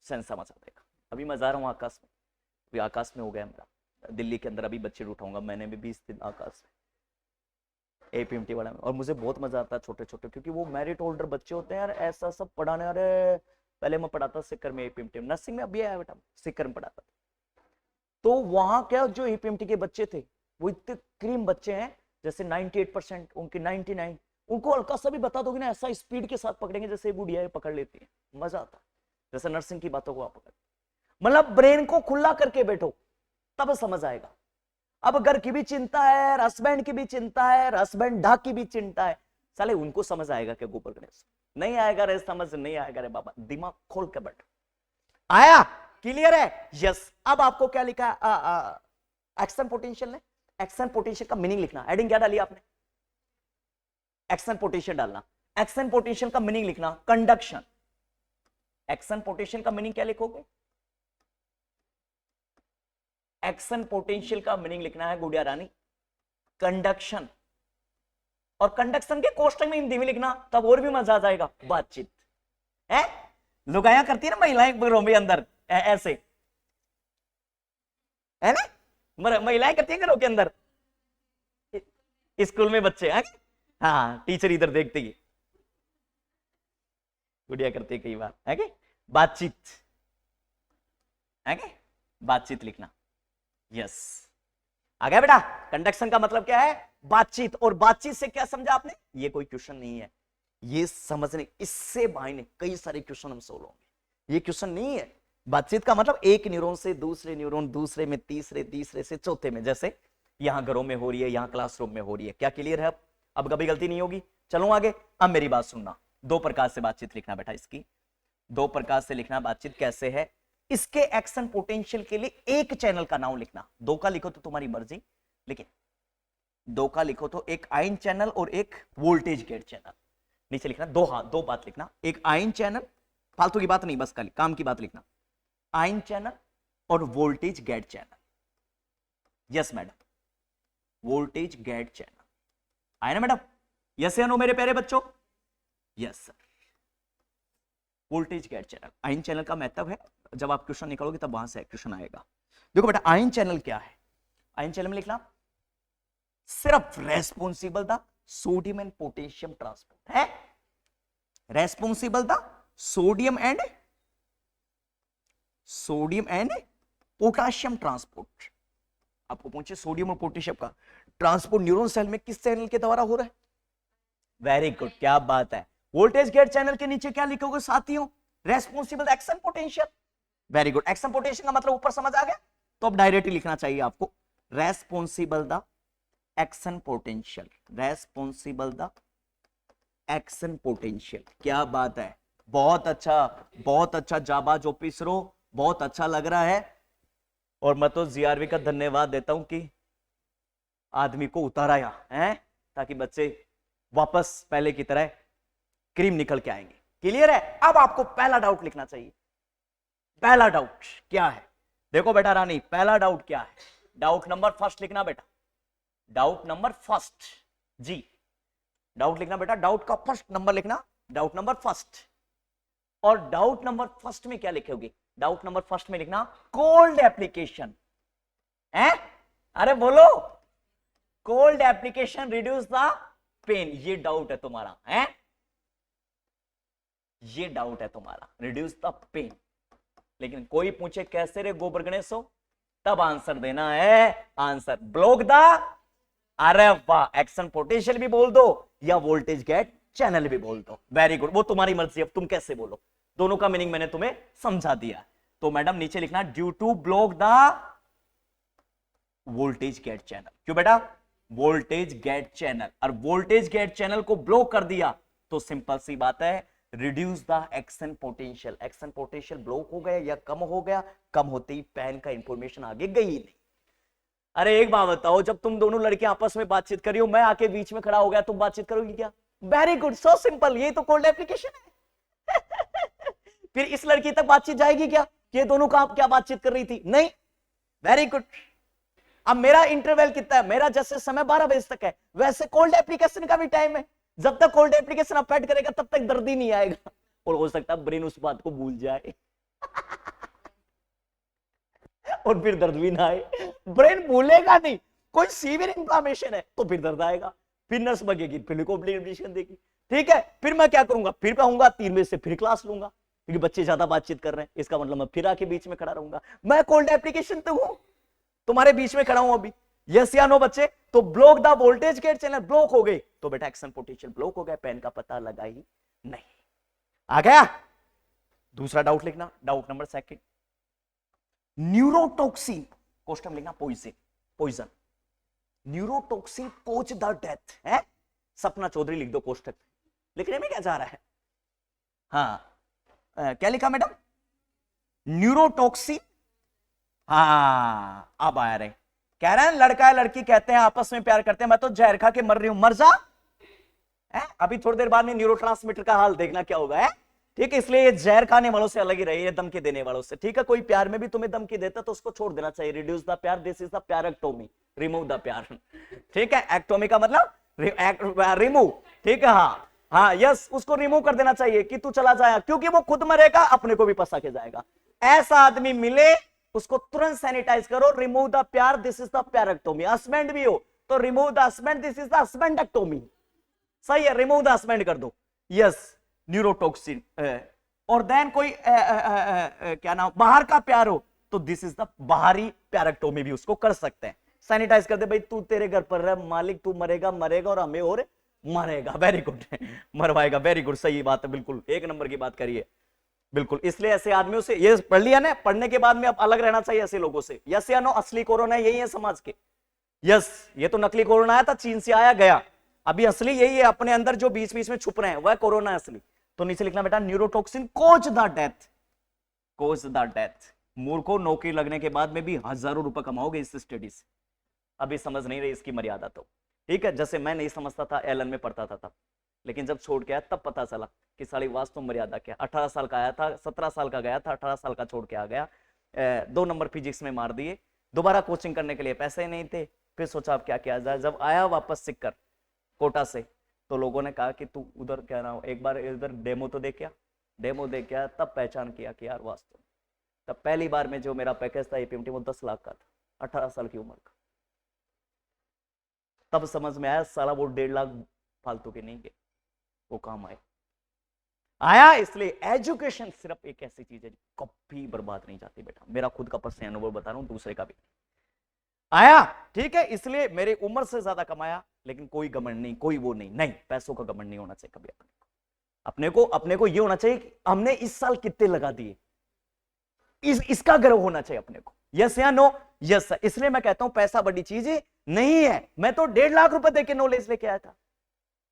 सेंसा मचा देगा। अभी मैं जा रहा हूँ आकाश में, अभी आकाश में हो गया मेरा, दिल्ली के अंदर अभी बच्चे उठाऊंगा मैंने भी 20 दिन आकाश में, एपीएमटी वाला में, और मुझे बहुत मजा आता है छोटे छोटे, क्योंकि वो मेरिट होल्डर बच्चे होते हैं यार, ऐसा सब पढ़ाने। अरे पहले मैं पढ़ाता सिक्कर में, एपीएमटी में, नर्सिंग में अभी आया बेटा, सिक्कर में पढ़ाता था। तो वहां क्या जो एपीएमटी के बच्चे थे वो इतने क्रीम बच्चे हैं, जैसे 98%, उनके 99, उनको हल्का सा भी बता दोगे ना ऐसा स्पीड के साथ पकड़ेंगे जैसे गुड़िया पकड़ लेती है, मजा आता है। जैसे नर्सिंग की बातों को आप पकड़, मतलब ब्रेन को खुला करके बैठो तब समझ आएगा। अब घर की भी चिंता है, हस्बैंड की भी चिंता है, हस्बैंड डा की भी चिंता है। साले उनको समझ आएगा क्या गोबर गणेश? नहीं आएगा रे, समझ नहीं आएगा रे बाबा, दिमाग खोल के बैठ। आया? क्लियर है? यस। अब आपको क्या लिखा है एक्शन पोटेंशियल ने? एक्शन पोटेंशियल का मीनिंग लिखना। हेडिंग क्या डाली आपने? एक्शन पोटेंशियल डालना। एक्शन पोटेंशियल का मीनिंग लिखना कंडक्शन। एक्शन पोटेंशियल का मीनिंग क्या लिखोगे? एक्शन पोटेंशियल का मीनिंग लिखना है गुड़िया रानी कंडक्शन। और कंडक्शन के कोष्टक में हिंदी में लिखना, तब और भी मजा आ जाएगा। बातचीत है, लुगाया करती है ना महिलाएं घरों में अंदर ऐसे, है ना? महिलाएं करती है घरों के अंदर, स्कूल में बच्चे है? हाँ, टीचर इधर देखते ही गुड़िया करती है कई बार, है कि? बातचीत है कि? बातचीत लिखना। यस, आ गया बेटा? कंडक्शन का मतलब क्या है? बातचीत। और बातचीत से क्या समझा आपने? ये कोई क्वेश्चन नहीं है, ये समझने, इससे भाई ने कई सारे क्वेश्चन हम सोल्व होंगे। ये क्वेश्चन नहीं है। बातचीत का मतलब एक न्यूरॉन से दूसरे न्यूरॉन, दूसरे में तीसरे, तीसरे से चौथे में, जैसे यहां घरों में हो रही है, यहां क्लासरूम में हो रही है। क्या क्लियर है? अब कभी गलती नहीं होगी। चलो आगे। अब मेरी बात सुनना। दो प्रकार से बातचीत लिखना बेटा, इसकी दो प्रकार से लिखना। बातचीत कैसे है? इसके एक्शन पोटेंशियल के लिए एक चैनल का नाम लिखना। दो का लिखो तो तुम्हारी मर्जी, लेकिन दो का लिखो तो एक आयन चैनल और एक वोल्टेज गेट चैनल। नीचे लिखना दो, हाँ दो बात लिखना। एक आयन चैनल, फालतू की बात नहीं, बस खाली काम की बात लिखना। आयन चैनल और voltage gate channel. Yes madam, voltage gate channel. आए ना मैडम? यस या नो मेरे प्यारे बच्चों? Yes sir. Voltage gate channel, ion channel का मतलब है, जब आप क्वेश्चन निकालोगे तब वहां से क्वेश्चन आएगा। देखो बेटा, आयन चैनल क्या है? आयन चैनल में लिखना सिर्फ responsible the sodium and potassium transport है। Responsible the sodium and potassium transport. आपको पूछे सोडियम और पोटेशियम का ट्रांसपोर्ट न्यूरॉन सेल में किस चैनल के द्वारा हो रहा है? वेरी गुड, क्या बात है। वोल्टेज गेट चैनल के नीचे क्या लिखोगे साथियों? Responsible action potential. Very good, action potential का मतलब ऊपर समझ आ गया? तो अब डायरेक्टली लिखना चाहिए आपको responsible the action potential. Responsible the action potential. क्या बात है, बहुत अच्छा जाबाज ऑफिसरो, बहुत अच्छा लग रहा है। और मैं तो जीआरवी का धन्यवाद देता हूं कि आदमी को उतारा है, ताकि बच्चे वापस पहले की तरह क्रीम निकल के आएंगे। क्लियर है? अब आपको पहला डाउट लिखना चाहिए। पहला डाउट क्या है? देखो बेटा रानी, पहला डाउट क्या है? डाउट नंबर फर्स्ट लिखना बेटा, डाउट नंबर फर्स्ट। जी, डाउट लिखना बेटा, डाउट का फर्स्ट नंबर लिखना, डाउट नंबर फर्स्ट। और डाउट नंबर फर्स्ट में क्या लिखोगे? डाउट नंबर फर्स्ट में लिखना कोल्ड एप्लीकेशन है। अरे बोलो, cold application reduce the pain. ये डाउट है तुम्हारा, है? ये डाउट है तुम्हारा, रिड्यूस द पेन। लेकिन कोई पूछे कैसे रे गोबर गणेशो, तब आंसर देना है, आंसर ब्लॉक द, अरे वाह, एक्शन पोटेंशियल भी बोल दो या वोल्टेज गेट चैनल भी बोल दो। वेरी गुड, वो तुम्हारी मर्जी, अब तुम कैसे बोलो। दोनों का मीनिंग मैंने तुम्हें समझा दिया। तो मैडम नीचे लिखना due to block the voltage gate channel. क्यों बेटा? वोल्टेज गेट चैनल, और वोल्टेज गेट चैनल को ब्लॉक कर दिया तो सिंपल सी बात है, reduce the action potential. Action potential block हो गया या कम हो गया, कम होते ही पेन का इंफॉर्मेशन आगे गई ही नहीं। अरे एक बात बताओ, जब तुम दोनों लड़के आपस में बातचीत करी हो, मैं आके बीच में खड़ा हो गया, तुम बातचीत करोगी क्या? वेरी गुड, सो सिंपल, ये तो कोल्ड एप्लीकेशन है। फिर इस लड़की तक बातचीत जाएगी क्या? ये दोनों का क्या बातचीत कर रही थी? नहीं। Very good. अब मेरा इंटरवल कितना है? मेरा जैसे समय 12 बजे तक है, वैसे कोल्ड एप्लीकेशन का भी टाइम है। जब तक कोल्ड एप्लीकेशन अफेक्ट करेगा तब तक दर्द ही नहीं आएगा, और हो सकता है ब्रेन उस बात को भूल जाए और फिर दर्द भी ना आए। ब्रेन भूलेगा नहीं, कोई सीवियर इंफ्लेमेशन है तो फिर दर्द आएगा, फिर नस बगेगी, फिर कॉम्प्लिकेशन देगी। ठीक है, फिर मैं क्या करूंगा? फिर कहूंगा 3 बजे से फिर क्लास लूंगा, क्योंकि बच्चे ज्यादा बातचीत कर रहे हैं, इसका मतलब मैं फिर आके बीच में खड़ा रहूंगा। मैं कोल्ड एप्लीकेशन तो हूं, तुम्हारे बीच में खड़ा हूं अभी। यस या नो बच्चे? तो block the voltage gate channel, block हो गई तो बेटा एक्शन पोटेंशियल ब्लॉक हो गया, पेन का पता लगा ही नहीं। आ गया? दूसरा डाउट लिखना, doubt number second, neurotoxin, question लिखना poison. Poison neurotoxin cause the death है। सपना चौधरी लिख दो कोष्टक, लिखने में क्या जा रहा है? हाँ क्या लिखा मैडम? न्यूरोटॉक्सिन। हाँ अब आया रहे, कह रहे हैं लड़का है लड़की कहते हैं आपस में प्यार करते हैं, मैं तो जहर खा के मर रही हूं, मर जा है? अभी थोड़ी देर बाद में न्यूरोट्रांसमीटर का हाल देखना क्या होगा है, ठीक है? इसलिए ये जहर खाने वालों से अलग ही रहिए, धमकी देने वालों से, ठीक है? कोई प्यार में भी तुम्हें धमकी देता तो उसको छोड़ देना चाहिए। रिड्यूस द प्यार, दिस इज द प्यारेक्टोमी, रिमूव द प्यार, ठीक है? एक्टोमी का मतलब रिमूव, ठीक है? हाँ हाँ यस, उसको रिमूव कर देना चाहिए कि तू चला जाएगा, क्योंकि वो खुद मरेगा अपने को भी फंसा के जाएगा। ऐसा आदमी मिले उसको तुरंत सैनिटाइज करो, रिमूव द प्यार, दिस इज द प्यारेक्टोमी। हस्बैंड भी हो तो remove the husband, this is the husbandectomy. सही है, रिमूव द हस्बैंड कर दो, यस न्यूरोटॉक्सिन। और देन कोई क्या नाम, बाहर का प्यार हो तो दिस इज द बाहरी प्यारेक्टोमी भी उसको कर सकते हैं। सैनिटाइज कर दे भाई, तू तेरे घर पर रह मालिक, तू मरेगा मरेगा और हमें और मरेगा, वेरी गुड मरवाएगा, वेरी गुड, सही बात है, बिल्कुल एक नंबर की बात करिए, बिल्कुल। इसलिए ऐसे आदमियों से, ये पढ़ लिया ना, पढ़ने के बाद में अब अलग रहना चाहिए ऐसे लोगों से। यस या नो? असली कोरोना यही है समाज के। यस, ये तो नकली कोरोना आया था, चीन से आया गया, अभी असली यही है, अपने अंदर जो बीच बीच में छुप रहे हैं वह कोरोना है असली। तो नीचे लिखना बेटा neurotoxin cause the death, coach the death. मूर्खों, नौकरी लगने के बाद में भी हजारों रुपए कमाओगे इस स्टडी से, अभी समझ नहीं रही इसकी मर्यादा तो, ठीक है? जैसे मैं नहीं समझता था, एलन में पढ़ता था तब, लेकिन जब छोड़ के आया तब पता चला कि सारी वास्तव मर्यादा क्या। 18 साल का आया था, 17 साल का गया था, 18 साल का छोड़ के आ गया, 2 नंबर फिजिक्स में मार दिए, दोबारा कोचिंग करने के लिए पैसे नहीं थे, फिर सोचा अब क्या किया जाए। जब आया वापस सीख कर कोटा से, तो लोगों ने कहा कि तू उधर क्या ना, एक बार इधर डेमो तो देख, डेमो देख के तब पहचान किया कि यार वास्तव, तब पहली बार में जो मेरा पैकेज था एपीएमटी वो 10 लाख का था, 18 साल की उम्र का। तब समझ में आया साला वो 1.5 लाख फालतू के नहीं गए, वो काम आया। इसलिए एजुकेशन सिर्फ एक ऐसी चीज है कभी बर्बाद नहीं जाती बेटा, मेरा खुद का पर्सनल अनुभव बता रहा हूं, दूसरे का भी आया, ठीक है? इसलिए मेरी उम्र से ज्यादा कमाया, लेकिन कोई घमंड नहीं, कोई वो नहीं, पैसों का घमंड नहीं होना चाहिए कभी अपने को ये होना चाहिए कि हमने इस साल कितने लगा दिए, इसका गर्व होना चाहिए अपने को। यस या नो? Yes sir. इसलिए मैं कहता हूं पैसा बड़ी चीज नहीं है। मैं तो 1.5 लाख रुपए देके नॉलेज लेके आया था।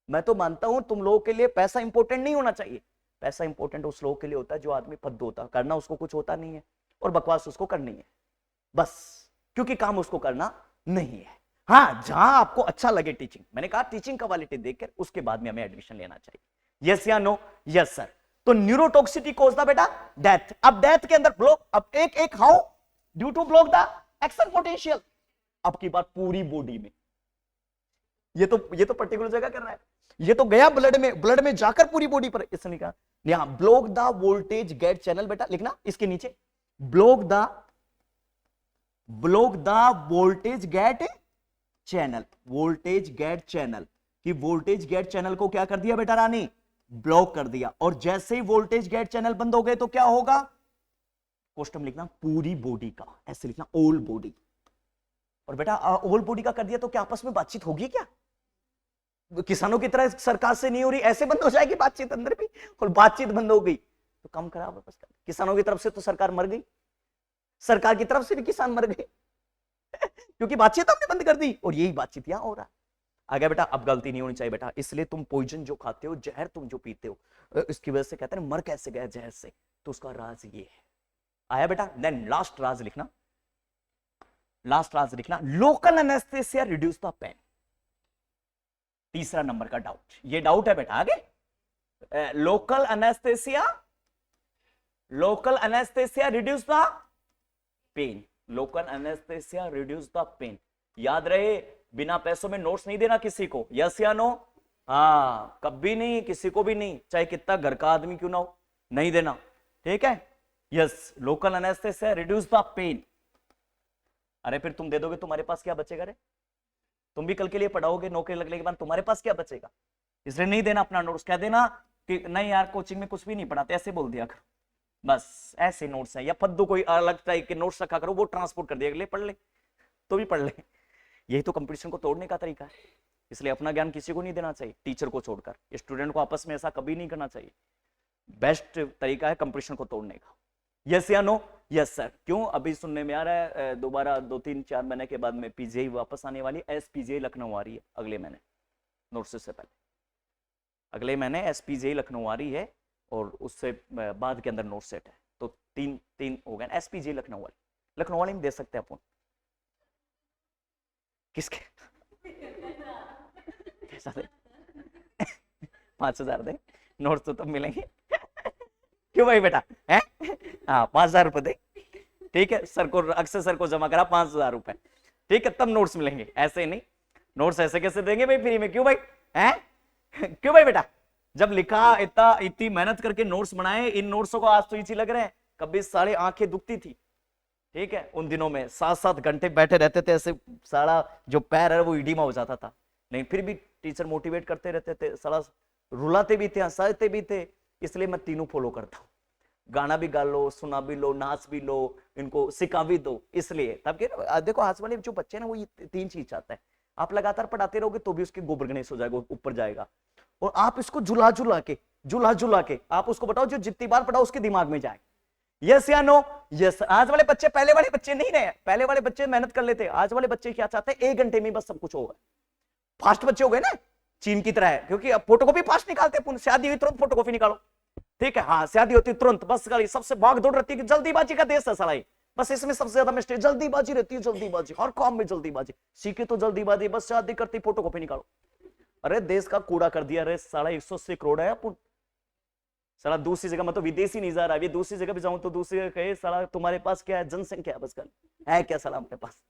मैं तो मानता हूं तुम लोगों के लिए पैसा इंपॉर्टेंट नहीं होना चाहिए, पैसा इंपॉर्टेंट उस लोगों के लिए होता है जो आदमी फद्दू होता, करना उसको कुछ होता नहीं है और बकवास उसको करनी है बस, क्योंकि काम उसको करना नहीं है। हाँ, जहां आपको अच्छा लगे टीचिंग, मैंने कहा टीचिंग क्वालिटी देखकर उसके बाद में हमें एडमिशन लेना चाहिए। यस या नो? Yes sir. तो न्यूरोटॉक्सिटी कॉज द बेटा डेथ। अब डेथ के अंदर ब्लॉक, अब एक how due to block the action potential, अब की बात पूरी बॉडी में, ये तो पर्टिकुलर जगह कर रहा है, ये तो गया ब्लड में जाकर पूरी बॉडी पर। इसने कहा यहां block the voltage gate channel, बेटा लिखना इसके नीचे, block the voltage gate channel, voltage gate channel कि वोल्टेज गेट चैनल को क्या कर दिया बेटा रानी? ब्लॉक कर दिया। और जैसे ही वोल्टेज गेट चैनल बंद हो गए तो क्या होगा? क्वेश्चन लिखना पूरी बॉडी का, ऐसे लिखना ऑल बॉडी। और बेटा ऑल बॉडी का कर दिया तो क्या आपस में बातचीत होगी क्या? किसानों की तरह सरकार से नहीं हो रही, ऐसे बंद हो जाएगी बातचीत अंदर भी, और बातचीत बंद हो गई तो कम खराब है। किसानों की तरफ से तो सरकार मर गई, सरकार की तरफ से भी किसान मर गए क्योंकि बातचीत हमने बंद कर दी, और यही बातचीत यहां हो रहा है। आगे बेटा अब गलती नहीं होनी चाहिए बेटा, इसलिए तुम पॉइजन जो खाते हो, जहर तुम जो पीते हो, इसकी वजह से कहते हैं मर कैसे गया जहर से, तो उसका राज ये है। आया बेटा? देन लास्ट राज लिखना, लास्ट राज लिखना, local anaesthesia reduce the pain. तीसरा नंबर का डाउट, ये डाउट है बेटा आगे, local anaesthesia reduce the pain, local anaesthesia reduce the pain. याद रहे, बिना पैसों में नोट्स नहीं देना किसी को, यस या नो? हाँ, कभी नहीं, किसी को भी नहीं, चाहे कितना घर का आदमी क्यों ना हो, नहीं देना, ठीक है? Yes, local anaesthesia reduce the pain. अरे फिर तुम दे दोगे, तुम्हारे पास क्या बचेगा रे? तुम भी कल के लिए पढ़ाओगे, नौकरी लगने के बाद तुम्हारे पास क्या बचेगा? इसलिए नहीं देना अपना नोट्स। क्या देना कि नहीं यार कोचिंग में कुछ भी नहीं पढ़ाते, ऐसे बोल दिया करो, बस ऐसे नोट्स हैं, या फद्दू कोई अलग टाइप के नोट्स रखा करो, वो ट्रांसपोर्ट कर दिया, ले पढ़ ले तो भी पढ़ ले। यही तो कंपटीशन को तोड़ने का तरीका है। इसलिए अपना ज्ञान किसी को नहीं देना चाहिए, टीचर को छोड़कर, स्टूडेंट को आपस में ऐसा कभी नहीं करना चाहिए। बेस्ट तरीका है कंपटीशन को तोड़ने का। यस या नो? Yes sir. क्यों? अभी सुनने में आ रहा है दोबारा 2-3-4 महीने के बाद में पीजीआई वापस आने वाली, एसपीजीआई लखनऊ आ रही है अगले महीने, नोट्स से पहले अगले महीने एसपीजीआई लखनऊ आ रही है और उससे बाद के अंदर नोट सेट है। तो तीन हो गए एसपीजीआई लखनऊ वाली में दे सकते हैं अपन। किसके? कैसा दे? 5,000 दे, नोट्स तो तब मिलेंगे। क्यों भाई बेटा है? हाँ 5,000 रुपए दे, ठीक है सर को, अक्सर सर को जमा करा 5,000 रुपए, ठीक है तब नोट्स मिलेंगे, ऐसे नहीं। नोट्स ऐसे कैसे देंगे भाई फ्री में? क्यों भाई है? क्यों भाई बेटा? जब लिखा इतनी मेहनत करके नोट्स बनाए, इन नोट्सों को आज तो इजी लग रहे हैं, कभी सारे आंखें दुखती थी, ठीक है उन दिनों में 7-7 घंटे बैठे रहते थे, ऐसे सारा जो पैर है वो इडीमा हो जाता था, लेकिन फिर भी टीचर मोटिवेट करते रहते थे, सारा रुलाते भी थे, हंसाते भी थे। इसलिए मैं तीनों फॉलो करता हूँ, गाना भी गा लो, सुना भी लो, नाच भी लो, इनको सिखा भी दो। इसलिए तब के देखो आज वाले जो बच्चे ना वो ये 3 चीज चाहते हैं। आप लगातार पढ़ाते रहोगे तो भी उसके गोबर गणेश हो जाएगा, ऊपर जाएगा। और आप इसको झुला झुला के आप उसको बताओ, जो जितनी बार पढ़ाओ उसके दिमाग में जाए। यस या नो? यस। आज वाले बच्चे पहले वाले बच्चे नहीं रहे, पहले वाले बच्चे मेहनत कर लेते, आज वाले बच्चे क्या चाहते हैं? 1 घंटे में बस सब कुछ होगा। फास्ट बच्चे हो गए ना, चीन की तरह है, क्योंकि अब फोटोकॉपी फास्ट निकालते, शादी हुई तुरंत फोटोकॉपी निकालो, ठीक है हाँ शादी होती तुरंत, बस सबसे भाग दौड़ रहती है, जल्दीबाजी का देश है साला ये, बस इसमें सबसे ज्यादा मिस्टेक जल्दीबाजी रहती है, जल्दीबाजी हर काम में जल्दीबाजी, सीखे तो जल्दीबाजी, बस शादी करती फोटोकॉपी निकालो। अरे देश का कूड़ा कर दिया, अरे साला 180 करोड़ है अपन, साला दूसरी जगह मैं तो विदेशी नहीं जा रहा, अभी दूसरी जगह भी जाऊं तो दूसरी जगह कहे साला तुम्हारे पास क्या है, जनसंख्या बस कल है क्या साला अपने पास,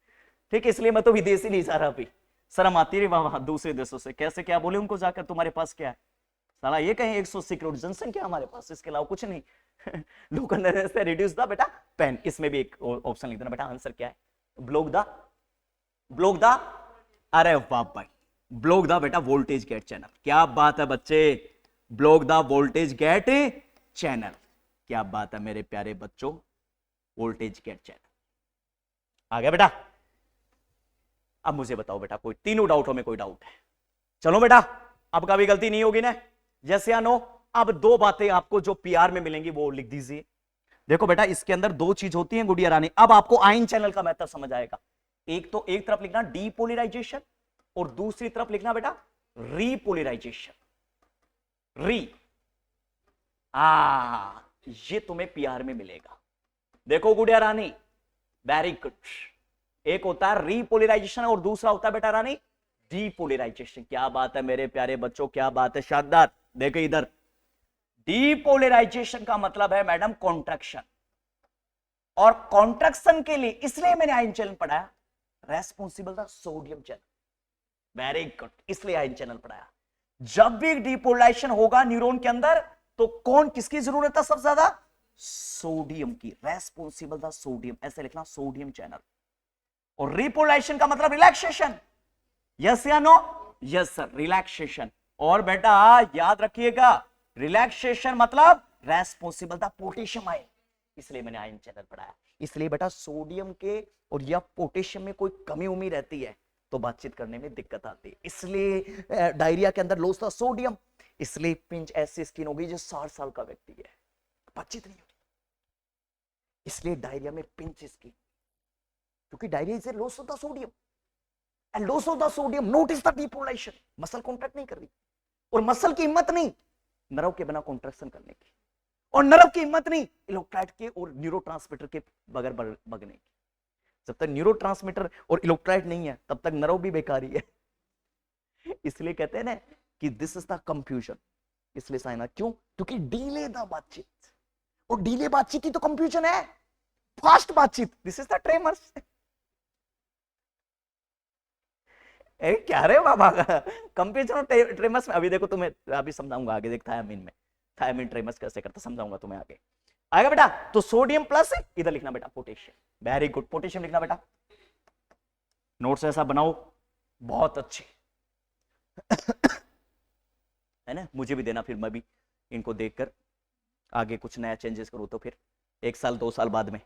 ठीक है इसलिए मैं तो विदेशी नहीं जा रहा। अभी शर्म आती रही वहां दूसरे देशों से, कैसे क्या बोले उनको जाकर तुम्हारे पास क्या है, साला ये कहें 180 करोड़ जनसंख्या हमारे पास, इसके अलावा कुछ नहीं। लोग से रिड्यूस द बेटा पेन, इसमें भी एक ऑप्शन लिख देना बेटा, आंसर क्या है? ब्लॉक द अरे वाह भाई, ब्लॉक द बेटा वोल्टेज गेट चैनल, क्या बात है बच्चे, block the voltage gate channel, क्या बात है मेरे प्यारे बच्चों, वोल्टेज गेट चैनल आ गया बेटा। अब मुझे बताओ बेटा, कोई तीनों डाउटों में कोई डाउट है? चलो बेटा अब कभी गलती नहीं होगी ना, यस या नो? अब 2 बातें आपको जो पीआर में मिलेंगी वो लिख दीजिए। देखो बेटा इसके अंदर 2 चीज होती हैं गुड़िया रानी, अब आपको आयन चैनल का मेथड समझ आएगा। एक तो एक तरफ लिखना डीपोलराइजेशन और दूसरी तरफ लिखना बेटा रीपोलराइजेशन, ये तुम्हें पीआर में मिलेगा। देखो गुड़िया रानी वेरी गुड, एक होता है रीपोलराइजेशन और दूसरा होता है बेटा रानी डीपोलराइजेशन। क्या बात है मेरे प्यारे बच्चों, क्या बात है, शानदार। देखो इधर डीपोलराइजेशन का मतलब है मैडम कॉन्ट्रैक्शन, और कॉन्ट्रैक्शन के लिए इसलिए मैंने आयन चैनल पढ़ाया, रेस्पॉन्सिबल था सोडियम चैनल, वेरी गुड, इसलिए आयन चैनल पढ़ाया। जब भी डीपोलराइजेशन होगा न्यूरॉन के अंदर तो कौन किसकी जरूरत है सबसे ज्यादा? सोडियम की, रेस्पॉन्सिबल था सोडियम, ऐसे लिखना सोडियम चैनल। और रिपोलराइजेशन का मतलब रिलैक्सेशन, यस या नो? Yes sir, relaxation. और बेटा याद रखिएगा रिलैक्सेशन मतलब रेस्पॉन्सिबल था पोटेशियम आयन, इसलिए मैंने आयन चैनल पढ़ाया। इसलिए बेटा सोडियम के और या पोटेशियम में कोई कमी उमी रहती है तो बातचीत करने में दिक्कत आती है, इसलिए डायरिया के अंदर लॉस था सोडियम, इसलिए पिंच ऐसी स्किन होगी जो 60 साल का व्यक्ति है, बातचीत नहीं होगी, इसलिए डायरिया में पिंच स्किन, क्योंकि डायरिया से लॉस होता sodium, and loss of the sodium notice the depolarisation, muscle contract नहीं कर रही, और मसल की हिम्मत नहीं नर्व के बिना कॉन्ट्रैक्शन करने की, और नर्व की हिम्मत नहीं इलेक्ट्रोलाइट के और न्यूरोट्रांसमीटर के बगैर भगने की। जब तक न्यूरोट्रांसमीटर और इलेक्ट्रोलाइट नहीं है तब तक नर्व भी बेकार ही है। इसलिए कहते हैं ना कि दिस इज द कंफ्यूजन, इसलिए साइना क्यों? क्योंकि डीले द बातचीत, और डीले बातचीत ही तो कंफ्यूजन है, फास्ट बातचीत दिस इज द ट्रेमर्स। क्या रे बाबा, कंफ्यूजन और ट्रेमर्स में अभी देखो तुम्हें अभी समझाऊंगा आगे, देख थायमिन में थायमिन ट्रेमर्स कैसे करता समझाऊंगा तुम्हें आगे आएगा बेटा। तो सोडियम प्लस इधर लिखना बेटा पोटेशियम, वेरी गुड, पोटेशियम लिखना बेटा, नोट्स ऐसा बनाओ बहुत अच्छे है ना, मुझे भी देना, फिर मैं भी इनको देखकर आगे कुछ नया चेंजेस करूं तो फिर 1 साल 2 साल बाद में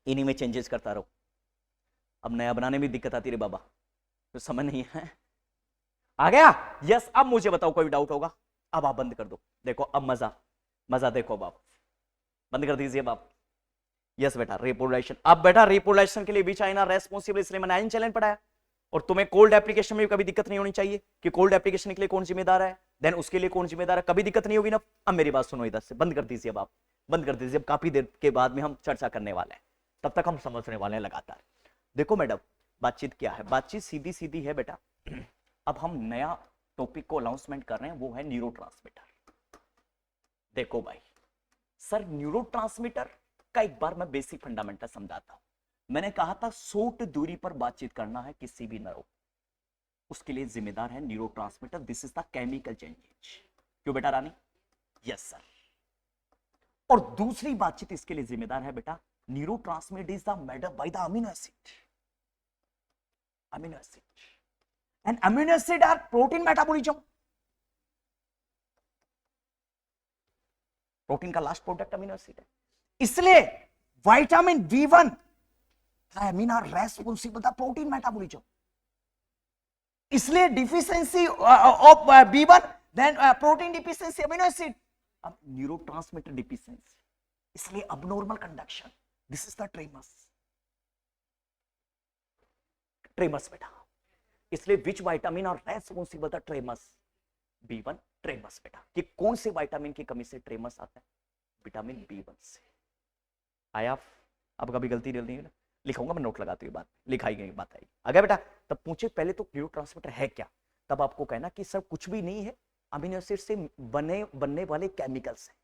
इन्हीं में चेंजेस करता रहो। अब नया बनाने में दिक्कत आती रे बाबा, तो समझ नहीं है। आ गया? यस। अब मुझे बताओ कोई डाउट होगा? अब आप बंद कर दो, देखो अब मजा मजा देखो बाबा, बंद कर दीजिए बाप। यस बेटा, रिपोलाइजेशन। अब बेटा रिपोलाइजेशन के लिए भी चाइना रेस्पॉन्सिबल, इसलिए मैंने आयन चैनल पढ़ाया। और तुम्हें कोल्ड एप्लीकेशन में भी कभी दिक्कत नहीं होनी चाहिए कि कोल्ड एप्लीकेशन के लिए कौन जिम्मेदार है, देन उसके लिए कौन जिम्मेदार है, कभी दिक्कत नहीं होगी ना। अब मेरी बात सुनो इधर से, बंद कर दीजिए अब आप, बंद कर दीजिए। अब काफी देर के बाद में हम चर्चा करने वाले हैं, तब तक हम समझने वाले हैं लगातार। देखो मैडम, बातचीत क्या है, बातचीत सीधी सीधी है बेटा। अब हम नया टॉपिक को अनाउंसमेंट कर रहे हैं, वो है न्यूरोट्रांसमीटर। देखो भाई सर, न्यूरोट्रांसमीटर का एक बार मैं बेसिक फंडामेंटल समझाता हूं। मैंने कहा था शॉर्ट दूरी पर बातचीत करना है किसी भी नर्व, उसके लिए जिम्मेदार है neurotransmitter. This is the chemical changes. क्यों बेटा रानी? Yes sir. और दूसरी बातचीत इसके लिए जिम्मेदार है बेटा, neurotransmitter is the made by the amino acid. Amino acid and amino acid are protein metabolism. Protein का लास्ट प्रोडक्ट अमीनो एसिड है, इसलिए vitamin B1 thiamine are responsible for protein metabolism. इसलिए deficiency of B1 then protein deficiency amino acid. अब न्यूरोट्रांसमीटर डिफिशियंसी, इसलिए abnormal conduction. This is the tremors. Tremors बेटा, इसलिए which vitamin are responsible the tremors? B1 tremors बेटा। कि कौन से विटामिन की कमी से ट्रेमर्स आता है? विटामिन B1 से। आया? अब कभी गलती नहीं है, लिखाऊंगा मैं, नोट लगाते हुए बात लिखाई गई बात आई। अगर बेटा तब पूछे पहले तो न्यूरोट्रांसमीटर है क्या, तब आपको कहना कि सर कुछ भी नहीं है, अमीनो एसिड से बनने वाले केमिकल्स हैं।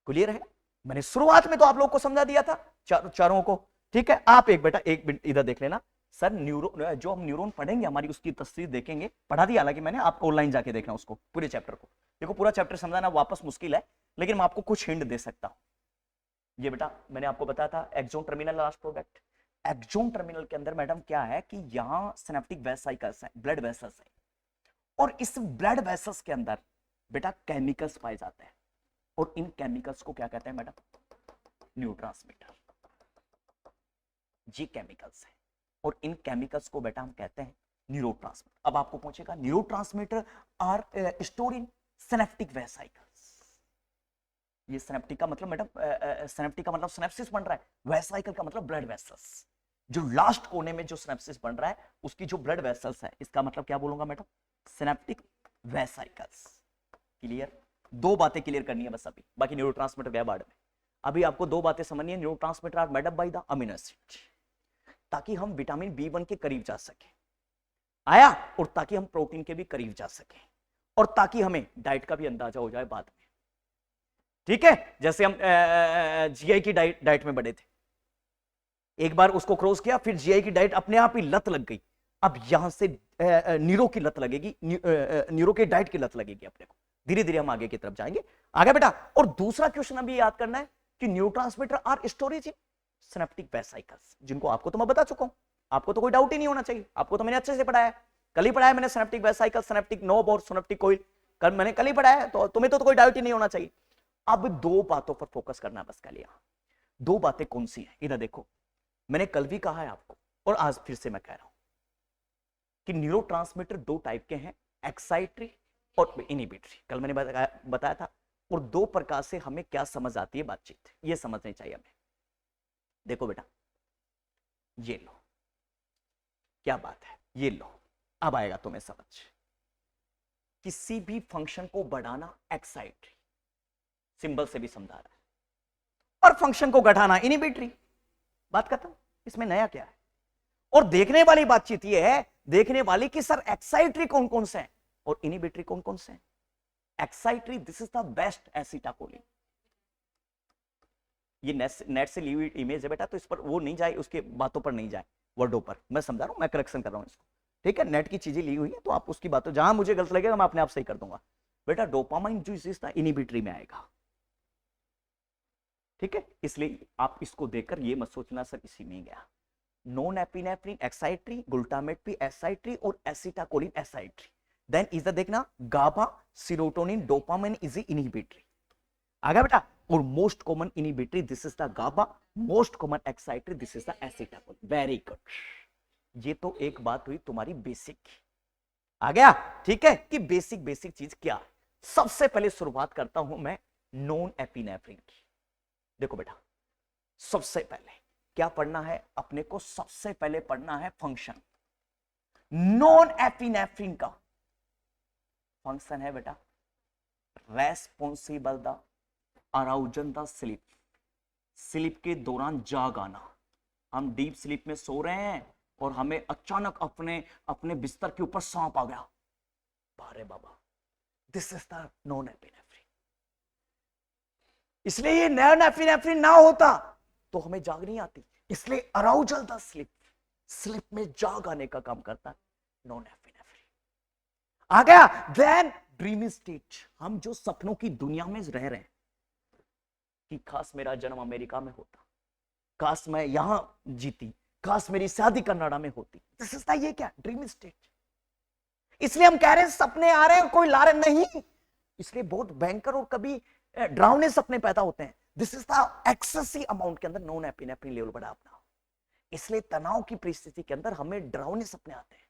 क्लियर है? मैंने शुरुआत में तो आप लोगों को समझा दिया था चारों को। ठीक है, आप एक बेटा एक मिनट इधर देख लेना। सर जो हम न्यूरॉन पढ़ेंगे हमारी उसकी तस्वीर देखेंगे, पढ़ा दिया हालांकि मैंने, आपको ऑनलाइन जाके देखना उसको पूरे चैप्टर को। देखो पूरा चैप्टर समझाना वापस मुश्किल है, लेकिन मैं आपको कुछ हिंट दे सकता हूं। ये बेटा मैंने आपको बताया था axon terminal last product. Axon terminal के अंदर मैडम क्या है कि यहां सिनेप्टिक वेसाइकल्स है, ब्लड वेसल्स है, और इस ब्लड वेसल्स के अंदर बेटा केमिकल्स पाए जाते हैं, और इन केमिकल्स को क्या कहते हैं मैडम? न्यूरोट्रांसमीटर। जी केमिकल्स है, और इन केमिकल्स को बेटा हम कहते हैं न्यूरोट्रांसमीटर। अब आपको पूछेगा neurotransmitter are store in synaptic vesicles. ये सिनेप्टिक का मतलब मैडम, सिनेप्टिक का मतलब सिनेप्सिस बन रहा है, वेसाइकल का मतलब ब्लड वेसल्स। जो लास्ट कोने में जो सिनेप्सिस बन रहा है उसकी जो ब्लड वेसल्स है, इसका मतलब क्या बोलूंगा मैडम? Synaptic vesicles. क्लियर? दो बातें क्लियर करनी है बस अभी, बाकी न्यूरोट्रांसमीटर गया बाद में। अभी आपको दो बातें समझनी है। Neurotransmitter are made up by the amino acid, ताकि हम विटामिन B1 के करीब जा सके। आया? और ताकि हम प्रोटीन के भी करीब जा सके, और ताकि हमें डाइट का भी अंदाजा हो जाए बाद में। ठीक है, जैसे हम GI की डाइट में बढ़े थे, एक बार उसको क्रॉस किया, फिर GI की डाइट अपने आप ही लत लग गई। अब यहां से न्यूरो की लत लगेगी, न्यूरो की डाइट की लत लगेगी अपने को। धीरे धीरे हम आगे की तरफ जाएंगे। आगे बेटा, और दूसरा क्वेश्चन अभी याद करना है कि neurotransmitter are storage in synaptic vesicles, जिनको आपको तो मैं बता चुका हूं, आपको तो कोई डाउट ही नहीं होना चाहिए, आपको तो मैंने अच्छे से पढ़ाया है। कल ही पढ़ाया मैंने सिनेप्टिक वेसाइकल, सिनेप्टिक नोब और सिनेप्टिक कॉइल, कल मैंने कल ही पढ़ाया है, तो तुम्हें तो कोई डाउट ही नहीं होना चाहिए। अब दो बातों पर फोकस करना है बस कल। यहां दो बातें कौन सी हैं? इधर देखो, मैंने कल भी कहा है आपको, और आज फिर से मैं कह रहा हूं कि न्यूरोट्रांसमीटर दो टाइप के हैं, एक्साइटरी और इनहिबिटरी। कल मैंने बताया था। और दो प्रकार से हमें क्या समझ आती है बातचीत, ये समझनी चाहिए हमें। देखो बेटा, ये लो, क्या बात है, ये लो, अब आएगा तुम्हें समझ। किसी भी फंक्शन को बढ़ाना एक्साइटरी, सिंबल से भी समझा रहा है, और फंक्शन को घटाना इनहिबिटरी। बात खत्म, इसमें नया क्या है? और देखने वाली बातचीत ये है, देखने वाली कि सर एक्साइटरी कौन कौन से हैं और इनहिबिटरी कौन कौन से हैं। एक्साइटरी, दिस इज द बेस्ट एसिटाकोलिन। ये नेट से ली हुई इमेज है बेटा, तो इस पर वो नहीं जाए, उसके बातों पर नहीं जाए, वर्डों पर मैं समझा रहा हूं, मैं करेक्शन कर रहा हूं इसको। ठीक है, नेट की चीजें ली हुई है, तो आप उसकी बातों, जहां मुझे गलत लगेगा मैं अपने आप सही कर दूंगा। बेटा डोपामाइन जो इस इनहिबिटरी में आएगा। ठीक है, इसलिए आप इसको देखकर ये मत सोचना सर इसी में गया। नॉन एपिनेफ्रिन एक्साइटरी, ग्लूटामेट भी एक्साइटरी, और एसिटाकोलिन एक्साइटरी। देन इज देखना GABA, serotonin, dopamine is inhibitory. आगे बेटा, और most common inhibitory this is the GABA, most common excitatory this is the acetylcholine. Very good, ये तो एक बात हुई तुम्हारी बेसिक। आ गया? ठीक है, कि बेसिक चीज क्या है। सबसे पहले शुरुआत करता हूं मैं नॉन एपिनेफ्रिन की। देखो बेटा, सबसे पहले क्या पढ़ना है अपने को? सबसे पहले पढ़ना है फंक्शन। नॉन एपिनेफ्रिन का फंक्शन है बेटा responsible the arousal the sleep. Sleep के दौरान जाग आना। हम डीप स्लीप में सो रहे हैं और हमें अचानक अपने अपने बिस्तर के ऊपर सांप आ गया, बारे बाबा, this is the norepinephrine. इसलिए ये नॉन एपिनेफ्रिन ना होता तो हमें जाग नहीं आती, इसलिए अराउजल द स्लीप, स्लीप में जाग आने का काम करता है नॉन एपिनेफ्रिन। आ गया। देन ड्रीम स्टेट, हम जो सपनों की दुनिया में रह रहे हैं कि काश मेरा जन्म अमेरिका में होता, काश मैं यहां जीती, काश मेरी शादी कनाडा में होती। दिस इज द, ये क्या, ड्रीम स्टेट। इसलिए हम कह रहे हैं सपने आ रहे हैं, कोई ला रहे नहीं, इसलिए बहुत भयंकर और कभी डरावने सपने पैदा होते हैं। This is the excessive amount के अंदर नॉन एपिनेफ्रिन लेवल बढ़ा अपना, इसलिए तनाव की परिस्थिति के अंदर हमें डरावने सपने आते हैं,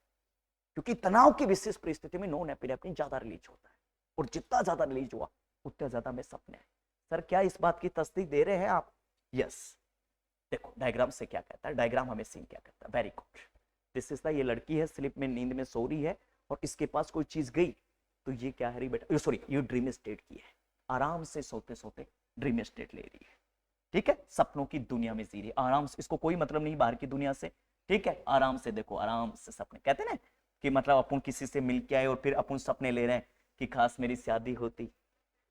क्योंकि तनाव की विशेष परिस्थिति में नॉन एपिनेफ्रिन ज्यादा रिलीज होता है, और जितना ज्यादा रिलीज हुआ उतना ज्यादा में सपने आए। सर क्या इस बात की तस्दीक दे रहे हैं आप? यस। देखो डायग्राम से क्या कहता है, डायग्राम हमें सीन क्या कहता है। Very good. This is the, ये लड़की है स्लीप में, नींद में सो रही है और इसके पास कोई चीज गई तो ये क्या है बेटा, सॉरी ये ड्रीम स्टेट की है, आराम से सोते सोते ड्रीम स्टेट ले रही है, ठीक है, सपनों की दुनिया में जी रही है आराम से, इसको कोई मतलब नहीं बाहर की दुनिया से, ठीक है, आराम से देखो, आराम से सपने। कहते हैं ना कि मतलब अपन किसी से मिल के आए और फिर अपन सपने ले रहे हैं कि काश मेरी शादी होती,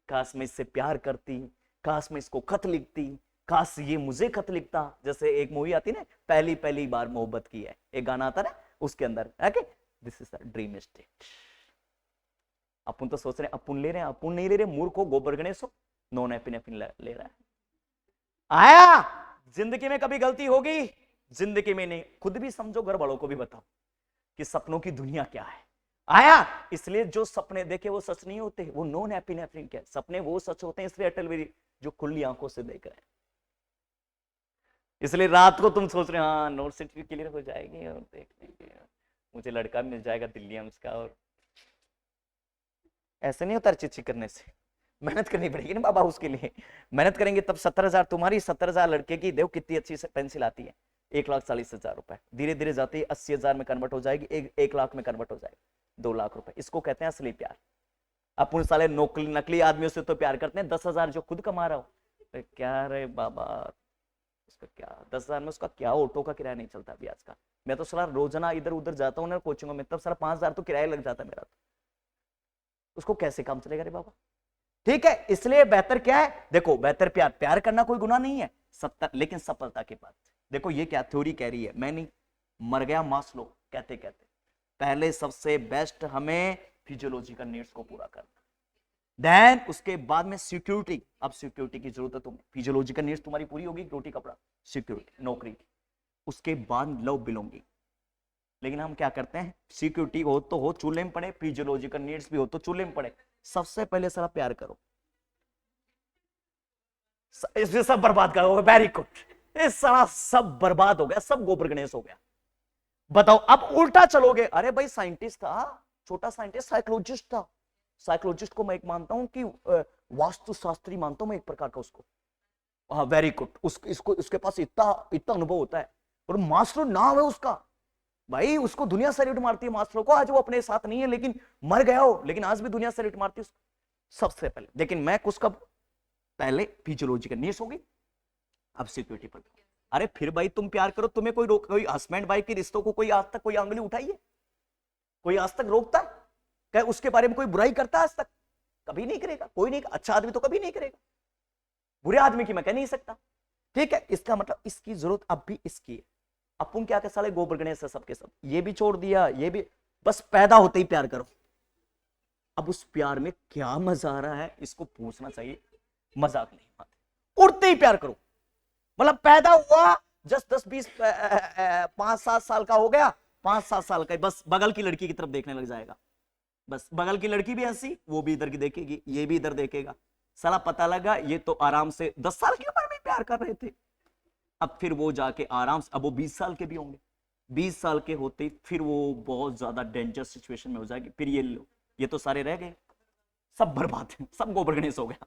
काश मैं इससे प्यार करती, काश मैं इसको खत लिखती, काश ये मुझे खत लिखता। जैसे एक मूवी आती ना, पहली पहली बार मोहब्बत की है, एक गाना आता ना, उसके अंदर this is the dream state. अपन तो सोच रहे हैं अपन ले रहे हैं, अपन नहीं ले रहे, मूर्ख हो, गोबर गणेश हो, नॉन एपिनेफ्रिन ले रहा है। आया जिंदगी में कभी गलती होगी? जिंदगी में नहीं, खुद भी समझो, घर वालों को भी बताओ कि सपनों की दुनिया क्या है। आया, इसलिए जो सपने देखे वो सच नहीं होते, वो नॉन एपिनेफ्रिन के सपने वो सच होते हैं। इसलिए अटल बिहारी जो खुली आंखों से देख रहे हैं, इसलिए रात को तुम सोच रहे हो हाँ नोट सीट भी क्लियर हो जाएगी और देख लेंगे, मुझे लड़का मिल जाएगा दिल्ली एम्स का। और ऐसे नहीं होता चिट्ठी करने से, मेहनत करनी पड़ेगी ना बाबा, उसके लिए मेहनत करेंगे तब 70,000 तुम्हारी, 70,000 लड़के की, देखो कितनी अच्छी पेंसिल आती है, 1,40,000 रुपए, धीरे धीरे जाती है 80,000 में कन्वर्ट हो जाएगी, 1 लाख में कन्वर्ट हो जाएगी, 2 लाख रुपए। इसको कहते हैं असली प्यार। अपन साले नकली आदमियों से तो प्यार करते हैं, 10,000 जो खुद कमा रहा हो, क्या रे बाबा, उसका क्या 10,000 में उसका क्या ऑटो का किराया नहीं चलता अभी आज का। मैं तो साला रोजाना इधर उधर जाता हूँ ना कोचिंगों में, तब साला 5,000 तो किराया लग जाता है मेरा, तो उसको कैसे काम चलेगा रे बाबा। ठीक है, इसलिए बेहतर क्या है, देखो बेहतर प्यार, प्यार करना कोई गुनाह नहीं है, लेकिन सफलता के बाद देखो ये क्या थ्योरी कह रही है, मैं नहीं, मर गया मास्लो कहते कहते, पहले सबसे बेस्ट हमें फिजियोलॉजिकल नीड्स को पूरा करना, देन उसके बाद में सिक्योरिटी। अब सिक्योरिटी की जरूरत है तुम्हें, फिजियोलॉजिकल नीड्स तुम्हारी पूरी होगी, रोटी कपड़ा सिक्योरिटी नौकरी, उसके बाद लव बिलोंगिंग। लेकिन हम क्या करते हैं, सिक्योरिटी हो तो हो चूल्हे में पड़े, फिजियोलॉजिकल नीड्स भी हो तो चूल्हे में पड़े, सबसे पहले सारा प्यार करो, इसमें सब बर्बाद करोगे। वेरी गुड, इस सारा सब बर्बाद हो गया, सब गोबर गणेश हो गया। बताओ अब उल्टा चलोगे, अरे भाई साइंटिस्ट था, छोटा साइंटिस्ट साइकोलॉजिस्ट था, साइकोलॉजिस्ट को मैं एक मानता हूं कि वास्तुशास्त्री मानता हूं मैं एक प्रकार का उसको, हाँ वेरी गुड, इसको उसके पास इतना इतना अनुभव होता है, और मास्लो नाम है उसका, भाई उसको दुनिया सैल्यूट मारती है मास्लो को, आज वो अपने साथ नहीं है लेकिन मर गया हो, लेकिन आज भी दुनिया सैल्यूट मारती है उसको सबसे पहले। लेकिन मैं कुछ कब पहले फिजियोलॉजिकल नीड्स होगी, अब सिक्योरिटी पर। अरे फिर भाई तुम प्यार करो, तुम्हें कोई हस्बैंड वाइफ के रिश्तों को कोई आज तक कोई अंगुली उठाई है? कोई आज तक रोकता है क्या? उसके बारे में कोई बुराई करता है आज तक? कभी नहीं करेगा कोई, नहीं, अच्छा आदमी तो कभी नहीं करेगा, बुरे आदमी की मैं कह नहीं सकता। ठीक है, इसका मतलब इसकी जरूरत अब भी इसकी है। अपन क्या साले गोबर गणेश है सबके सब, ये भी छोड़ दिया, ये भी, बस पैदा होते ही प्यार करो। अब उस प्यार में क्या मजा आ रहा है इसको पूछना चाहिए, मजाक नहीं, उड़ते ही प्यार करो। मतलब पैदा हुआ जस्ट 10-20 5-7 साल का हो गया, 5-7 साल का बस बगल की लड़की की तरफ देखने लग जाएगा, बस बगल की लड़की भी ऐसी, वो भी इधर की देखेगी, ये भी इधर देखेगा, साला पता लगा ये तो आराम से 10 साल की उम्र में प्यार कर रहे थे। अब फिर वो जाके आराम से, अब वो 20 साल के भी होंगे, 20 साल के होते फिर वो बहुत ज्यादा डेंजर सिचुएशन में हो जाएगी, फिर ये लो, ये तो सारे रह गए, सब बर्बाद है, सब गोबर गणेश हो गया।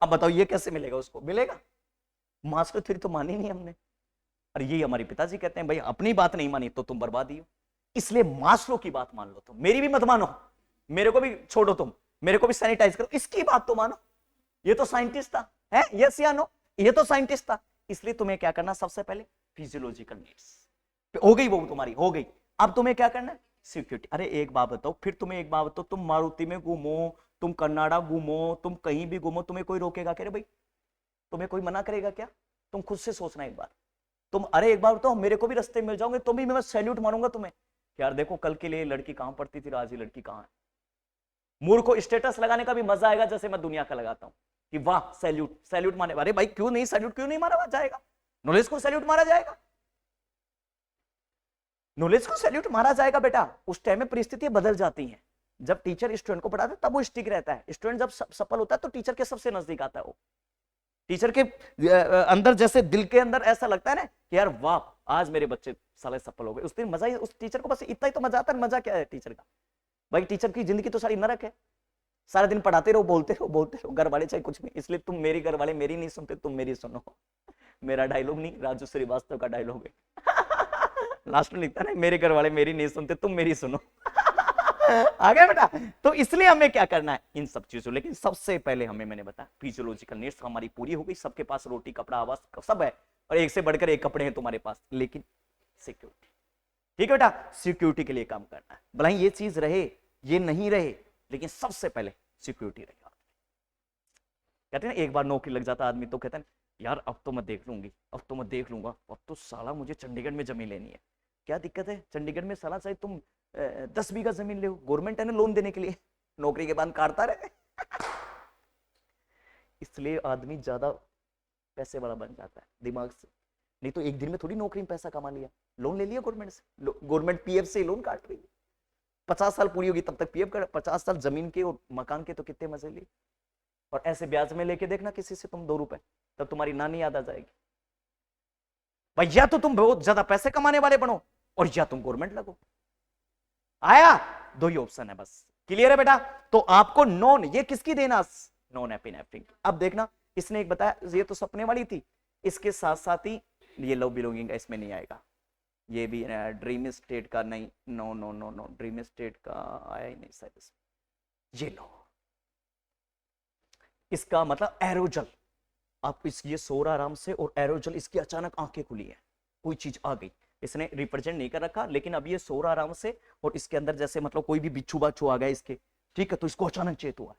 अब बताओ ये कैसे मिलेगा उसको? मिलेगा? मास्टर थ्योरी तो मानी नहीं हमने। और यही हमारे पिताजी कहते हैं, भाई अपनी बात नहीं मानी तो तुम बर्बाद ही हो, इसलिए मास्टरों की बात मान लो तुम, मेरी भी मत मानो, मेरे को भी छोड़ो, तुम मेरे को भी सैनिटाइज करो, इसकी बात तो मानो। ये तो साइंटिस्ट था, है? यस या नो? ये तो साइंटिस्ट था। इसलिए तुम्हें क्या करना, सबसे पहले फिजियोलॉजिकल नीड्स हो गई, वो तुम्हारी हो गई। अब तुम्हें क्या करना है? सिक्योरिटी। अरे एक बात बताओ, फिर तुम्हें एक बात बताओ, तुम मारुति में घूमो, तुम कन्नाडा घूमो, तुम कहीं भी घूमो, तुम्हें कोई रोकेगा क्या? भाई तुम्हें कोई मना करेगा क्या? तुम खुद से सोचना एक बार। तुम अरे एक बार बताओ, मेरे को भी रास्ते मिल जाओगे तो भी मैं सैल्यूट मारूंगा तुम्हें। यार देखो कल के लिए लड़की कहां पढ़ती थी, आज ही लड़की कहां है। मूर्ख को स्टेटस लगाने का भी मजा आएगा जैसे मैं दुनिया का लगाता हूं कि वाह सैल्यूट, सैल्यूट मारे। अरे भाई क्यों नहीं सैल्यूट, क्यों नहीं मारा जाएगा? नॉलेज को सैल्यूट मारा जाएगा, नॉलेज को सैल्यूट मारा जाएगा बेटा। उस टाइम में परिस्थितियां बदल जाती हैं। जब टीचर स्टूडेंट को पढ़ाता है तब वो स्टिक रहता है, स्टूडेंट जब सफल होता है तो टीचर के सबसे नजदीक आता है। वो टीचर के अंदर, जैसे दिल के अंदर ऐसा लगता है ना कि यार वाह आज मेरे बच्चे साले सफल हो गए, उस दिन मजा ही, उस टीचर को बस इतना ही तो मजा आता है। मजा क्या है टीचर का? भाई टीचर की जिंदगी तो सारी नरक है, सारा दिन पढ़ाते रहो, बोलते रहो, बोलते रहो, घर वाले चाहे कुछ भी। इसलिए तुम मेरी घर वाले मेरी नहीं सुनते, तुम मेरी सुनो। मेरा डायलॉग नहीं, राजू श्रीवास्तव का डायलॉग है। लास्ट में लिखता है ना, मेरे घर वाले मेरी नहीं सुनते, तुम मेरी सुनो। आ गया बेटा? तो इसलिए हमें क्या करना है, इन सब चीजों। लेकिन सबसे पहले हमें, मैंने बताया फिजियोलॉजिकल नीड्स हमारी पूरी हो गई, सबके पास रोटी कपड़ा आवास सब है, और एक से बढ़कर एक कपड़े हैं तुम्हारे पास, लेकिन सिक्योरिटी। ठीक है बेटा, सिक्योरिटी के लिए काम करना है। भला ये चीज रहे ये नहीं रहे, लेकिन सबसे पहले सिक्योरिटी रहे। कहते हैं ना, एक बार नौकरी लग जाता आदमी तो कहता है यार अब तो मैं देख लूंगी, अब तो मैं देख लूंगा, अब तो साला मुझे चंडीगढ़ में जमीन लेनी है। क्या दिक्कत है? चंडीगढ़ में साला चाहे तुम 10 बीघा जमीन ले, गवर्नमेंट है ना लोन देने के लिए, नौकरी के बाद काटता रहे। इसलिए आदमी ज्यादा पैसे वाला बन जाता है दिमाग से। नहीं तो एक दिन में थोड़ी नौकरी में पैसा कमा लिया, लोन ले लिया गवर्नमेंट से, गवर्नमेंट पीएफ से लोन काट रही है। 50 साल पूरी होगी तब तक पीएफ कर, 50 साल जमीन के और मकान के तो कितने मजे लिए। और ऐसे ब्याज में लेके देखना किसी से तुम 2 रुपए, तब तुम्हारी नानी याद आ जाएगी। भाई या तो तुम बहुत ज्यादा पैसे कमाने वाले बनो, और या तुम गवर्नमेंट लगो। आया? 2 ही ऑप्शन है बस। क्लियर है बेटा? तो आपको नॉन, ये किसकी देना, नॉन एपिनेफ्रिन। अब देखना, इसने एक बताया, ये तो सपने वाली थी, इसके साथ साथ ही ये लव बिलोंगिंग का इसमें नहीं आएगा, ये भी ड्रीम स्टेट का नहीं, no no no no, dream state का आया ही नहीं शायद। ये लो, इसका मतलब एरोजल। आप इस, ये सो रहा आराम से और एरोजल, इसकी अचानक आंखें खुली है, कोई चीज आ गई, इसने रिप्रेजेंट नहीं कर रखा, लेकिन अब ये सो रहा आराम से और इसके अंदर जैसे मतलब कोई भी बिच्छू बाच्छू आ गया इसके, ठीक है, तो इसको अचानक चेत हुआ है।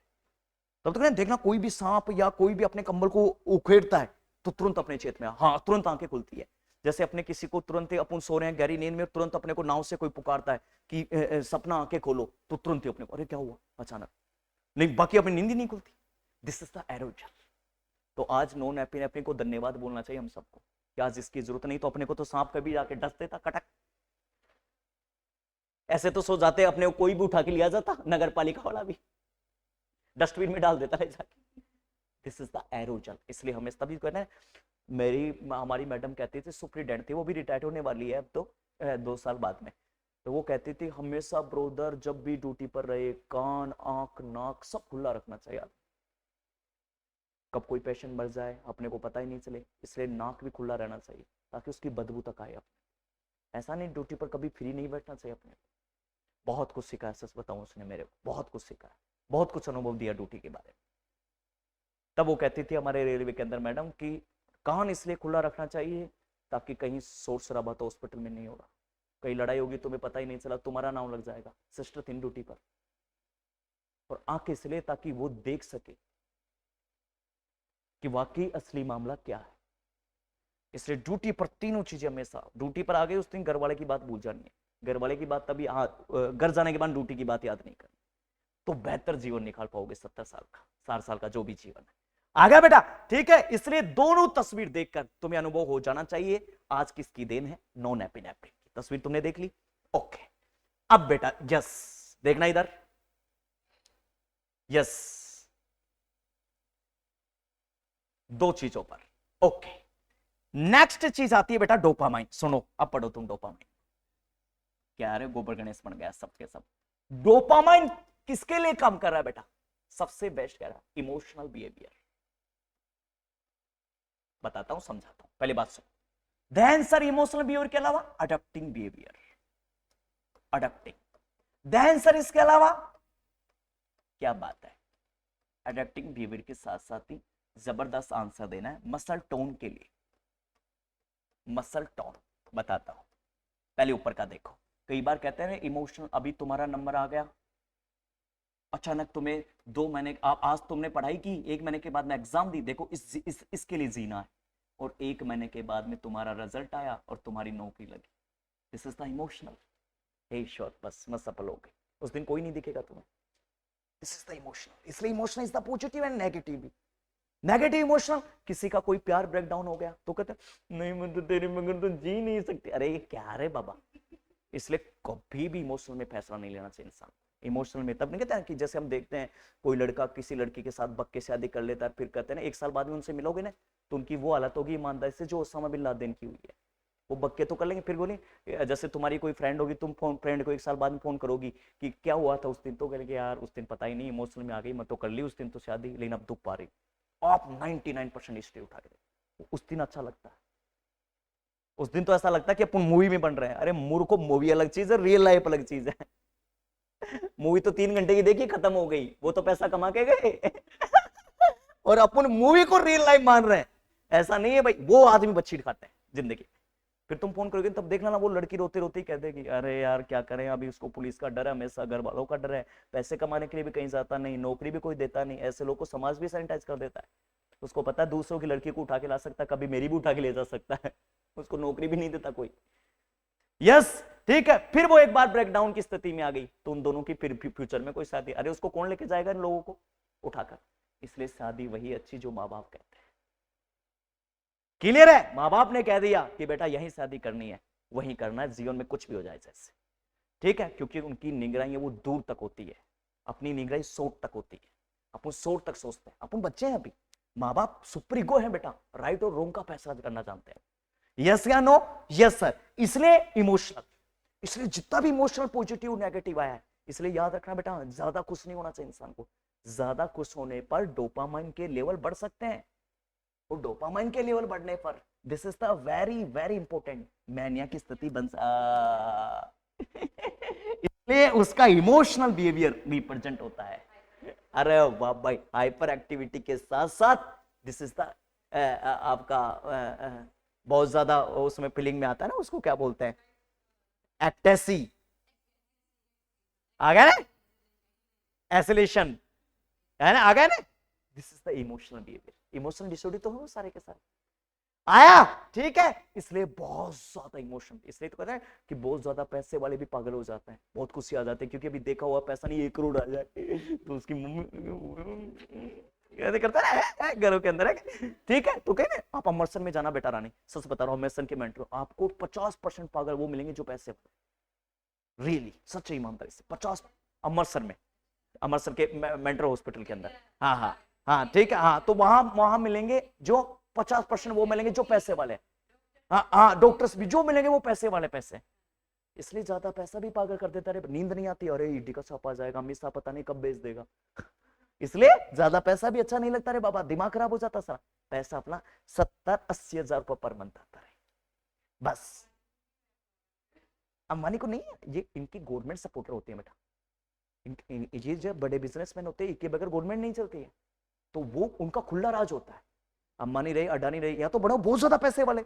तब तक देखना कोई भी सांप या कोई भी अपने कंबल को उखेड़ता है तो तुरंत अपने चेत में, हाँ तुरंत आंखें खुलती है। जैसे अपने किसी को तुरंत, अपन सो रहे हैं गहरी नींद में, तुरंत अपने को नाव से कोई पुकारता है कि सपना आंखें खोलो, तो तुरंत ही अपने को अरे क्या हुआ अचानक, नहीं बाकी अपनी नींद ही नहीं खुलती। This is the aerogel. तो आज नॉन एपिनेफ्रिन को धन्यवाद बोलना चाहिए हम सबको कि आज इसकी जरूरत नहीं, तो अपने को तो सांप कभी जाके डस देता कटक, ऐसे तो सो जाते अपने को कोई भी उठा के लिया जाता, नगर पालिका वाला भी डस्टबिन में डाल देता है जाके। This is the aerogel. इसलिए हमें तभी कहना है, हमारी मैडम कहती थी, सुप्रीडेंट थी, वो भी रिटायर्ड होने वाली है अब तो 2 साल बाद में, तो वो कहती थी हमेशा ब्रोदर जब भी ड्यूटी पर रहे कान आंख नाक सब खुला रखना चाहिए, कब कोई पेशेंट मर जाए अपने को पता ही नहीं चले, इसलिए नाक भी खुला रहना चाहिए ताकि उसकी बदबू तक आए अपने। ऐसा नहीं ड्यूटी पर कभी फ्री नहीं बैठना चाहिए अपने। बहुत कुछ सिखाया, सच बताऊं उसने मेरे को बहुत कुछ सिखाया, बहुत कुछ अनुभव दिया ड्यूटी के बारे में। तब वो कहती थी हमारे रेलवे के अंदर मैडम कि कान इसलिए खुला रखना चाहिए ताकि कहीं शोर शराबा तो हॉस्पिटल में नहीं होगा, कहीं लड़ाई होगी तुम्हें पता ही नहीं चला, तुम्हारा नाम लग जाएगा, सिस्टर थी ड्यूटी पर। और आंख इसलिए ताकि वो देख सके कि वाकई असली मामला क्या है। इसलिए ड्यूटी पर तीनों चीजें हमेशा, ड्यूटी पर आ गए उस दिन घर वाले की बात भूल जानी है, घर वाले की बात तभी, घर जाने के बाद ड्यूटी की बात याद नहीं करनी, तो बेहतर जीवन निकाल पाओगे 70 साल का 60 साल का जो भी जीवन है। आ गया बेटा? ठीक है, इसलिए दोनों तस्वीर देखकर तुम्हें अनुभव हो जाना चाहिए आज किसकी देन है, नॉन एपिनेफ्रिन की तस्वीर तुमने देख ली। ओके, अब बेटा यस देखना इधर, यस 2 चीजों पर। ओके, नेक्स्ट चीज आती है बेटा डोपामाइन। सुनो अब पढ़ो तुम डोपामाइन। क्या रे गोबर गणेश बन गया सबके सब। डोपामाइन किसके लिए काम कर रहा है बेटा? सबसे बेस्ट कह रहा है इमोशनल बिहेवियर। बताता हूं, समझाता हूं, पहले बात सुनो। देन सर इमोशनल बिहेवियर के अलावा adopting behaviour, adopting. Then sir इसके अलावा क्या बात है, अडॉप्टिंग बिहेवियर के साथ साथ ही जबरदस्त आंसर देना है मसल टोन के लिए। मसल टोन बताता हूं, पहले ऊपर का देखो। कई बार कहते हैं इमोशनल, अभी तुम्हारा नंबर आ गया, अचानक तुम्हें 2 महीने, आज तुमने पढ़ाई की, 1 महीने के बाद में एग्जाम दी, देखो इसके लिए जीना है, और 1 महीने के बाद में तुम्हारा रिजल्ट आया और तुम्हारी नौकरी लगी। This is the emotional. हे शॉट, बस मत सफल हो गए, उस दिन कोई नहीं दिखेगा तुम्हें। This is the emotional. इसलिए emotional is the positive and negative भी। नेगेटिव इमोशनल, किसी का कोई प्यार ब्रेक डाउन हो गया तो कहते नहीं मैं तो तेरे मगर तो जी नहीं सकती। अरे ये क्या रे बाबा। इसलिए कभी भी इमोशनल में फैसला नहीं लेना चाहिए इंसान। इमोशनल में तब नहीं कहते हैं कि जैसे हम देखते हैं कोई लड़का किसी लड़की के साथ बक के शादी कर लेता है, फिर कहते हैं ना 1 साल बाद में उनसे मिलोगे ना तो उनकी वो हालत होगी ईमानदारी से जो ओसामा बिन लादेन की हुई है। वो बक्के तो कर लेंगे, फिर बोले जैसे तुम्हारी कोई फ्रेंड होगी, तुम फोन फ्रेंड को 1 साल बाद में फोन करोगी कि क्या हुआ था उस दिन, तो कहेंगे यार उस दिन पता ही नहीं, इमोशनल में आ गई, मैं तो कर ली उस दिन तो शादी, लेकिन अब दुख पा रही। आप 99% हिस्ट्री उठा के, उस दिन अच्छा लगता है, उस दिन तो ऐसा लगता है कि अपन मूवी में बन रहे हैं। अरे मूर्खों, मूवी अलग चीज है, रियल लाइफ अलग चीज है। मूवी तो 3 घंटे की देखी खत्म हो गई, वो तो पैसा कमा के गए। और अपन मूवी को रियल लाइफ मान रहे हैं। ऐसा नहीं है भाई, वो आदमी बच्ची खाते हैं जिंदगी। फिर तुम फोन करोगे तब देखना ना, वो लड़की रोते रोते ही कह देगी अरे यार क्या करें, अभी उसको पुलिस का डर है, हमेशा घर वालों का डर है, पैसे कमाने के लिए भी कहीं जाता नहीं, नौकरी भी कोई देता नहीं। ऐसे लोग को समाज भी सैनिटाइज कर देता है। उसको पता है दूसरों की लड़की को उठा के ला सकता है, कभी मेरी भी उठा के ले जा सकता है। उसको नौकरी भी नहीं देता कोई। यस ठीक है। फिर वो एक बार ब्रेकडाउन की स्थिति में आ गई तो उन दोनों की फिर फ्यूचर में कोई शादी, अरे उसको कौन लेके जाएगा इन लोगों को उठाकर। इसलिए शादी वही अच्छी जो माँ बाप कहते हैं। क्लियर है? माँ बाप ने कह दिया कि बेटा यही शादी करनी है, वही करना है, जीवन में कुछ भी हो जाए जैसे, ठीक है। क्योंकि उनकी निगरानी है वो दूर तक होती है, अपनी निगरानी सोच तक होती है। अपन सोच तक सोचते हैं, अपन बच्चे हैं अभी। माँ बाप सुपर ईगो है बेटा, राइट और रॉन्ग का फैसला करना जानते हैं। यस या नो? Yes sir. इसलिए इमोशनल, इसलिए जितना भी इमोशनल पॉजिटिव नेगेटिव आया है, इसलिए याद रखना बेटा ज्यादा खुश नहीं होना चाहिए इंसान को। ज्यादा खुश होने पर डोपामाइन के लेवल बढ़ सकते हैं, और डोपामाइन के लेवल बढ़ने पर this is the very very important mania की स्थिति बन इसलिए उसका इमोशनल बिहेवियर रिप्रेजेंट होता है। अरे वाह भाई, हाइपर एक्टिविटी के साथ साथ दिस इज द आपका बहुत ज्यादा उसमें फीलिंग में आता है ना, उसको क्या बोलते हैं, एक्टेसी आ गया ना, एसिलेशन है ना, आ गया ना। This is the emotional behaviour. Emotional disorder तो हो सारे के सारे आया, ठीक है। इसलिए बहुत ज्यादा इमोशन, इसलिए तो कहते हैं कि बहुत ज्यादा पैसे वाले भी पागल हो जाते हैं, बहुत खुशी आ जाते हैं, क्योंकि अभी देखा हुआ पैसा नहीं 1 करोड़ आ जाए तो उसकी मम्मी करता है घरों के अंदर है, ठीक है। तो कहे आप अमृतसर में जाना बेटा रानी, सच बता रहा हूं, अमृतसर के मेंटर आपको 50% पागल वो मिलेंगे जो पैसे, रियली सच ईमानदारी से 50 अमृतसर में, अमृतसर के मेंटर हॉस्पिटल के अंदर, हाँ हाँ हाँ ठीक है, हाँ तो वहां मिलेंगे जो 50% वो मिलेंगे जो पैसे वाले, हाँ हाँ डॉक्टर्स भी जो मिलेंगे वो पैसे वाले पैसे। इसलिए ज्यादा पैसा भी पागल कर देता है, नींद नहीं आती, अरे ईडी का छापा जाएगा, हमेशा पता नहीं कब बेच देगा। इसलिए ज्यादा पैसा भी अच्छा नहीं लगता रे बाबा, दिमाग खराब हो जाता सारा। पैसा अपना 70-80 हजार रुपये पर मंथ आता है बस। अंबानी को नहीं है, ये इनकी गवर्नमेंट सपोर्टर होती है बेटा। ये जो बड़े बिजनेसमैन होते हैं इनके बगैर गवर्नमेंट नहीं चलती है, तो वो उनका खुला राज होता है। अंबानी रहे, अडानी रहे, या तो बड़ो बहुत ज्यादा पैसे वाले।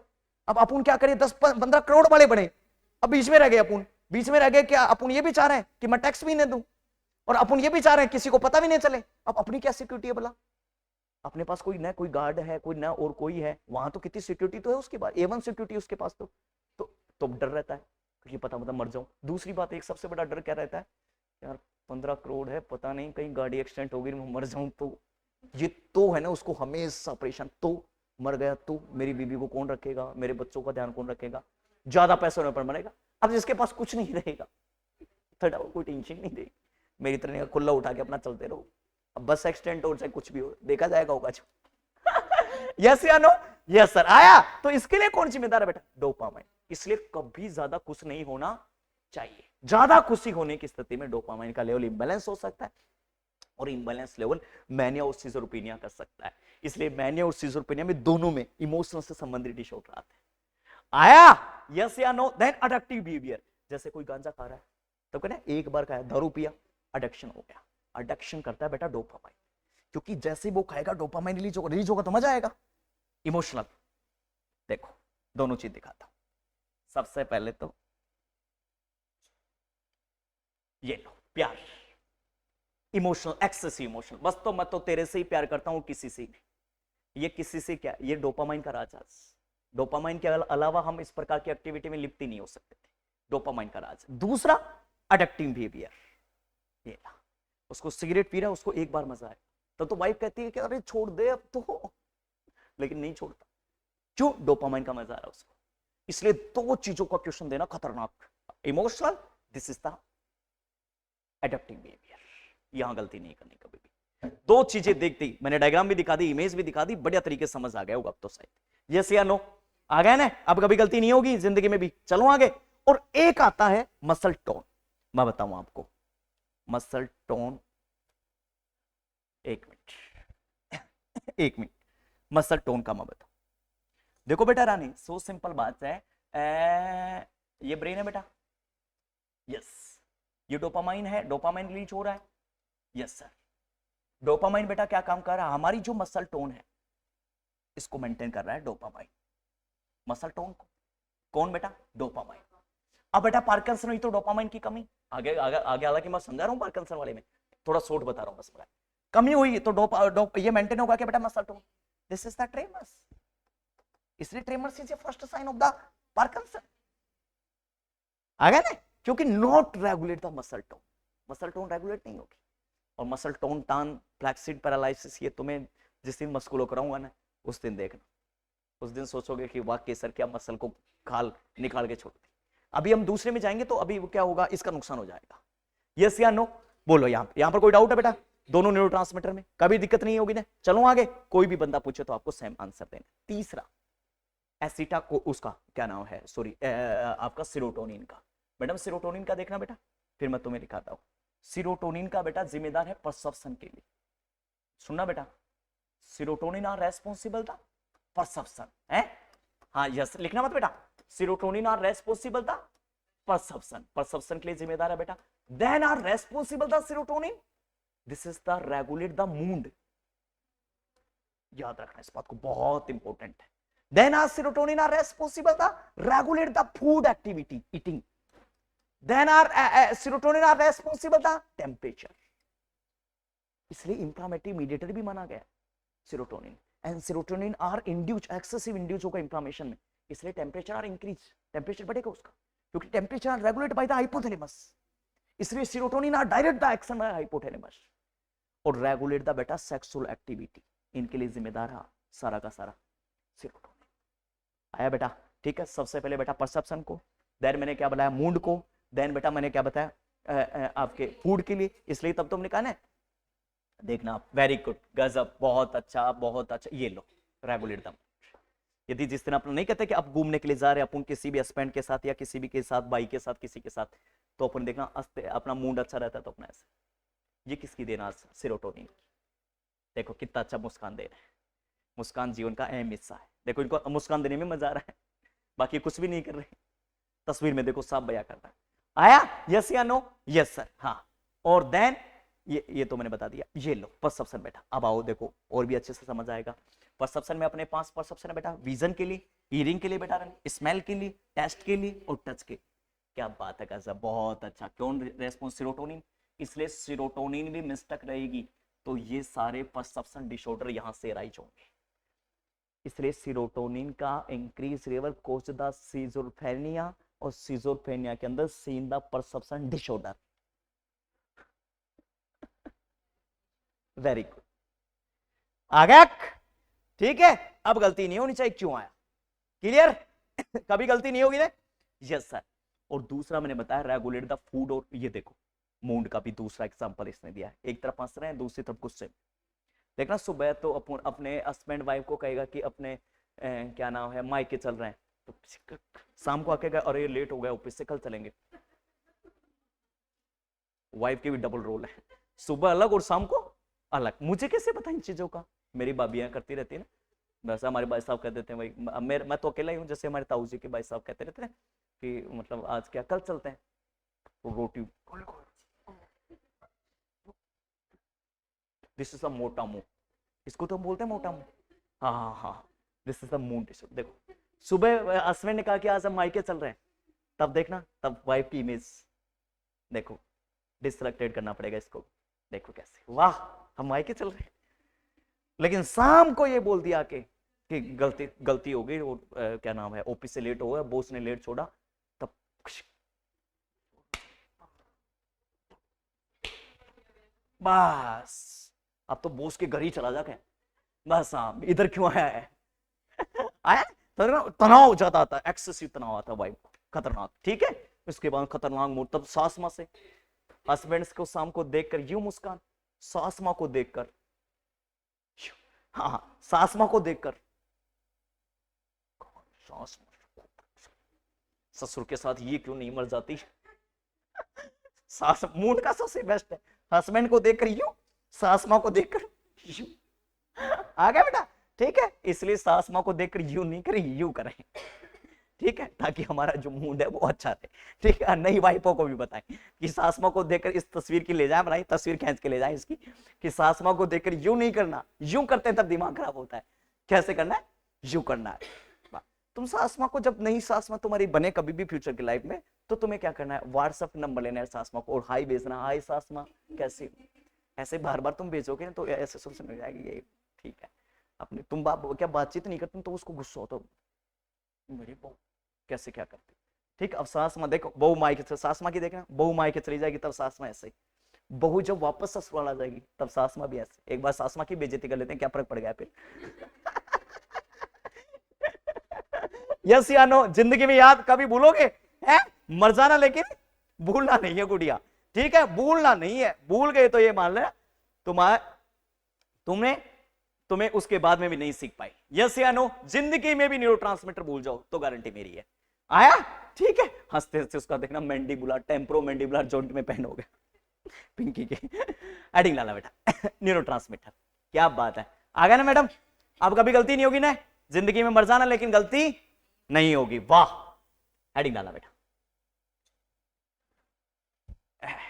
अब अपन क्या करें, 10-15 करोड़ वाले बने, अब बीच में रह गए, अपन बीच में रह गए। क्या अपन ये भी चाह रहे हैं कि मैं टैक्स भी नहीं दूं, और अपन ये भी चाह रहे हैं किसी को पता भी नहीं चले। अब अपनी क्या सिक्योरिटी है भला? अपने पास कोई ना कोई गार्ड है, कोई ना और कोई है, वहां तो कितनी सिक्योरिटी तो है उसके पास, A1 सिक्योरिटी उसके पास तो डर रहता है कि पता मतलब मर जाऊं। दूसरी बात, एक सबसे बड़ा डर क्या रहता है, यार 15 करोड़ है, पता नहीं कहीं गाड़ी एक्सीडेंट हो गई, मैं मर जाऊं तो। ये तो है ना उसको हमेशा परेशान, तो मर गया तो मेरी बीबी को कौन रखेगा, मेरे बच्चों का ध्यान कौन रखेगा, ज्यादा पैसे होने पर मरेगा। अब जिसके पास कुछ नहीं रहेगा थोड़ा कोई टेंशन नहीं देगी, मेरी तरह खुला उठा के अपना चलते रहो। अब बस एक्सीडेंट हो चाहे कुछ भी हो, देखा जाएगा होगा जो। यस या नो? Yes sir. आया? तो इसके लिए कौन जिम्मेदार है बेटा? डोपामाइन। इसलिए कभी ज्यादा खुश नहीं होना चाहिए। ज्यादा खुशी होने की स्थिति में डोपामाइन का लेवल इम्बैलेंस हो सकता है, और इम्बैलेंस लेवल मैनिया और सिजोफ्रेनिया कर सकता है। इसलिए मैनिया और सिजोफ्रेनिया में दोनों में इमोशनल से संबंधित डिसऑर्डर आते हैं। आया यस या नो? देन अडक्टिव बिहेवियर, जैसे कोई गांजा खा रहा है तो कहना एक बार खाया, दारू पिया, अडक्शन हो गया। अडक्शन करता है बेटा डोपामाइन, क्योंकि जैसे वो खाएगा डोपामाइन रिलीज होगा तो मजा आएगा। इमोशनल, देखो दोनों चीज दिखाता हूं। सबसे पहले तो ये लो प्यार, इमोशनल, एक्सेसिव इमोशनल, बस तो मैं तो तेरे से ही प्यार करता हूं, किसी से नहीं। ये किसी से क्या, ये डोपामाइन का राज। डोपामाइन के अलावा हम इस प्रकार की एक्टिविटी में लिप्त ही नहीं हो सकते थे। डोपामाइन का राज। दूसरा अडक्टिव बिहेवियर, ये ला, उसको सिगरेट पी रहा है, उसको एक बार मजा आए तो वाइफ कहती है कि अरे छोड़ दे अब तो, लेकिन नहीं छोड़ता। क्यों? डोपामाइन का मजा आ रहा है उसको। इसलिए दो चीजों का क्वेश्चन देना खतरनाक। Emotional, this is the adaptive behaviour, यहां गलती नहीं करनी कभी भी। दो चीजें देखती, मैंने डायग्राम भी दिखा दी, इमेज भी दिखा दी, बढ़िया तरीके से समझ आ गया होगा अब तो शायद। यस या नो? आ गया ना? अब कभी गलती नहीं होगी जिंदगी में भी। चलो आगे। और एक आता है मसल टोन। मैं बताऊं आपको मसल टोन, एक मिनट मसल टोन का मैं बताऊं। देखो बेटा रानी, सो सिंपल बात है। ये ब्रेन है बेटा, यस। ये डोपामाइन है, डोपामाइन रिलीज हो रहा है, यस सर। डोपामाइन बेटा क्या काम कर रहा है? हमारी जो मसल टोन है इसको मेंटेन कर रहा है डोपामाइन, मसल टोन को। कौन बेटा? डोपामाइन। अब बेटा पार्किंसन हुई तो डोपामाइन की कमी, आगे आगे आगे, हालांकि मैं समझा रहा हूं पार्किंसन वाले में, थोड़ा शॉर्ट बता रहा हूं बस। कमी हुई तो ये मेंटेन होगा क्या बेटा? Muscle tone. This is the tremors. इसलिए tremors is first sign of the Parkinson. आ गया ना? क्योंकि not regulate the muscle tone, muscle tone regulate नहीं होगी। और मसल टोन टान फ्लैक्सिड पैरालिसिस, ये तुम्हें जिस दिन मस्कुलो कराऊंगा ना उस दिन देखना, उस दिन सोचोगे कि वाह केसर क्या मसल को खाल निकाल के छोड़ दी। अभी हम दूसरे में जाएंगे तो अभी क्या होगा, इसका नुकसान हो जाएगा। यस या नो? बोलो। यहां पर कोई डाउट है बेटा? दोनों न्यूरोट्रांसमीटर में कभी दिक्कत नहीं होगी ना? चलो आगे। कोई भी बंदा पूछे तो आपको सेम आंसर देना। तीसरा एसिटा को, उसका क्या नाम है, सॉरी आपका सीरोटोनिन का। मैडम सीरोटोनिन का देखना बेटा, फिर मैं तुम्हें दिखाता हूं। सीरोटोनिन का बेटा जिम्मेदार है परसेप्शन के लिए। सुनना बेटा, सीरोटोनिन आर रेस्पॉन्सिबल था परसेप्शन है। हाँ यस, लिखना मत बेटा। सीरोटोनिन आर रेस्पॉन्सिबल था परसेप्शन, परसेप्शन के लिए जिम्मेदार है बेटा। देन आर रेस्पॉन्सिबल था serotonin, this is the regulate the mood. याद रखना इस बात को, बहुत इंपॉर्टेंट है। Then are serotonin are responsible था regulate the food activity, eating. Then are serotonin are responsible था टेम्परेचर। इसलिए इंफ्लामेटरी मीडिएटर भी माना गया serotonin. And serotonin are induce, excessive induce होगा इंफ्लामेशन में, इसलिए टेम्परेचर आर इंक्रीज, टेम्परेचर बढ़ेगा उसका, क्योंकि temperature are regulate by the hypothalamus. इसलिए serotonin are direct the action by hypothalamus. और रेगुलेट द बेटा सेक्सुअल एक्टिविटी, इनके लिए जिम्मेदार है सारा का सारा सीरोटोनिन। आया बेटा? ठीक है। सबसे पहले बेटा परसेप्शन को, देन मैंने क्या बताया मूड को, देन बेटा मैंने क्या बताया आपके फूड के लिए। इसलिए तब तुमने कहा ना, देखना आप, वेरी गुड, गजब, बहुत अच्छा बहुत अच्छा। ये लो रेगुलेट द। यदि जिस दिन आप नहीं कहते कि आप घूमने के लिए जा रहे हैं अपन किसी भी हस्बैंड के साथ या किसी भी के साथ, भाई के साथ, किसी के साथ, तो अपन देखना अपना मूड अच्छा रहता है तो अपना ऐसे। ये किसकी देना? सीरोटोनिन। देखो कितना अच्छा मुस्कान दे रहे हैं। मुस्कान जीवन का अहम हिस्सा है। देखो इनको मुस्कान देने में मजा आ रहा है, बाकी कुछ भी नहीं कर रहे। तस्वीर में देखो साफ बयां करता है। आया? यस या नो? Yes sir. हाँ। और देन ये तो मैंने बता दिया। ये लो परसेप्शन बेटा। अब आओ देखो और भी अच्छे से समझ आएगा। परसेप्शन में अपने 5 परसेप्शन है बेटा। विजन के लिए, हियरिंग के लिए बेटा, स्मेल के लिए, टेस्ट के लिए और टच के। क्या बात है गजब, बहुत अच्छा। कौन रेस्पॉन्स? सीरोटोनिन। इसलिए सीरोटोनिन भी मिस्टेक रहेगी तो ये सारे परसेप्शन डिसऑर्डर यहां से राइज होंगे। इसलिए सीरोटोनिन का increase level cause the schizophrenia, और सिजोफ्रेनिया के अंदर seen the perception disorder. Very good, आ गया? ठीक है। अब गलती नहीं होनी चाहिए। क्यों आया? क्लियर? कभी गलती नहीं होगी ना? Yes sir. और दूसरा मैंने बताया रेगुलेट द फूड। और ये देखो मूड का भी दूसरा एग्जांपल इसने दिया है। एक तरफ हंस रहे हैं, दूसरी तरफ गुस्से में। देखना सुबह तो अपने हस्बैंड वाइफ को कहेगा कि अपने क्या नाम है मायके चल रहे हैं, तो शाम को आके अरे लेट हो गया ऑफिस से, कल चलेंगे। वाइफ की भी डबल रोल है, सुबह अलग और शाम को अलग। मुझे कैसे पता इन चीजों का, मेरी भाभियां करती रहती है ना, वैसे हमारे भाई साहब कह देते हैं भाई, मैं तो अकेला ही हूँ, जैसे हमारे ताऊ जी के भाई साहब कहते रहते हैं कि मतलब आज क्या, कल चलते हैं, तो रोटी, दिस इज अ मोटा मुंह, इसको तो हम बोलते हैं मोटा मुंह। हाँ हाँ हाँ, this is the moon tissue. देखो सुबह हस्बैंड ने कहा कि आज हम मायके चल रहे हैं, तब देखना, तब वाइफ की इमेज देखो, डिसरेक्टेड करना पड़ेगा इसको, देखो कैसे, वाह हम मायके चल रहे हैं। लेकिन शाम को ये बोल दिया कि गलती गलती हो गई, और क्या नाम है, ऑफिस से लेट हो गया, बॉस ने लेट छोड़ा, तब बस अब तो बॉस के घर ही चला जाके, बस हाँ इधर क्यों आया है आया, तनाव हो जाता था, एक्सेसिव तनाव आता भाई, खतरनाक। ठीक है, उसके बाद खतरनाक मूड, तब सास मां से, हस्बैंड्स को शाम को देखकर यूं मुस्कान, सास मां को देखकर, हाँ सास मां को देखकर, सास मां, ससुर के साथ ये क्यों नहीं मर जाती सास, मूड का सबसे बेस्ट है, हस्बैंड को देखकर यूं, सास मां को देखकर यूं, आ गया बेटा। ठीक है, इसलिए सास मां को देखकर यूं नहीं करें, यूं करें, ठीक है, ताकि हमारा जो मूड है वो अच्छा रहे। ठीक है, नई वाइफों को भी बताएं कि सास मां को देखकर इस तस्वीर की ले जाए, बनाई तस्वीर खींच के ले जाए इसकी, कि सास मां को देखकर यूं नहीं करना, यूं करते हैं तब दिमाग खराब होता है, कैसे करना है, यूं करना है। तुम सास मां को, जब नई सास मां तुम्हारी बने कभी भी फ्यूचर की लाइफ में, तो तुम्हें क्या करना है, व्हाट्सएप नंबर लेना है सास मां को, और हाई भेजना, हाय सास मां कैसे, ऐसे बार बार तुम भेजोगे ना तो ऐसे सोच समझ जाएगी ये, ठीक है, अपने तुम क्या बातचीत नहीं करते तो उसको गुस्सा होता, मेरी बहू कैसे क्या करती। ठीक, अब सास मां देखो, बहू माई के, सास मां की देखना, बहू माई के चली जाएगी तब सास मां ऐसे, बहू जब वापस ससुराल आ जाएगी तब सास मां भी ऐसे। एक बार सास मां की बेइज्जती कर लेते हैं, क्या फर्क पड़ गया फिर यस या नो, जिंदगी में याद कभी भूलोगे, है मर जाना, लेकिन भूलना नहीं है गुड़िया, ठीक है, भूलना नहीं है, भूल गए तो ये मान ले तुमने तुम्हें उसके बाद में भी नहीं सीख पाई। यस या नो, जिंदगी में भी न्यूरोट्रांसमीटर भूल जाओ तो गारंटी मेरी है। आया, ठीक है, हंसते हंसते उसका देखना मैंडिबुलर, टेम्पोरो मैंडिबुलर जॉइंट में पेन हो गया पिंकी के एडिंग लाना बेटा न्यूरोट्रांसमीटर, क्या बात है, आ गया ना मैडम, अब कभी गलती नहीं होगी ना, जिंदगी में मर जाना लेकिन गलती नहीं होगी, वाह, हेडिंग डालना बेटा,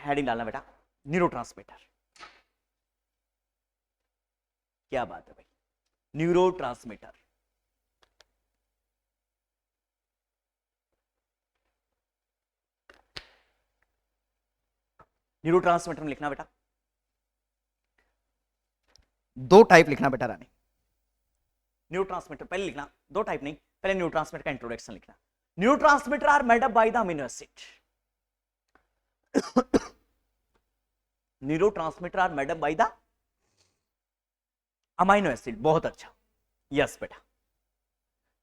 हेडिंग डालना बेटा, न्यूरोट्रांसमीटर, क्या बात है भाई, न्यूरोट्रांसमीटर। न्यूरोट्रांसमीटर में लिखना बेटा, दो टाइप लिखना बेटा रानी, न्यूरोट्रांसमीटर पहले लिखना, दो टाइप नहीं, पहले न्यूरोट्रांसमीटर का इंट्रोडक्शन लिखना। Neurotransmitter are made up by the amino acid, neurotransmitter are made up by the amino acid, बहुत अच्छा, यस बेटा।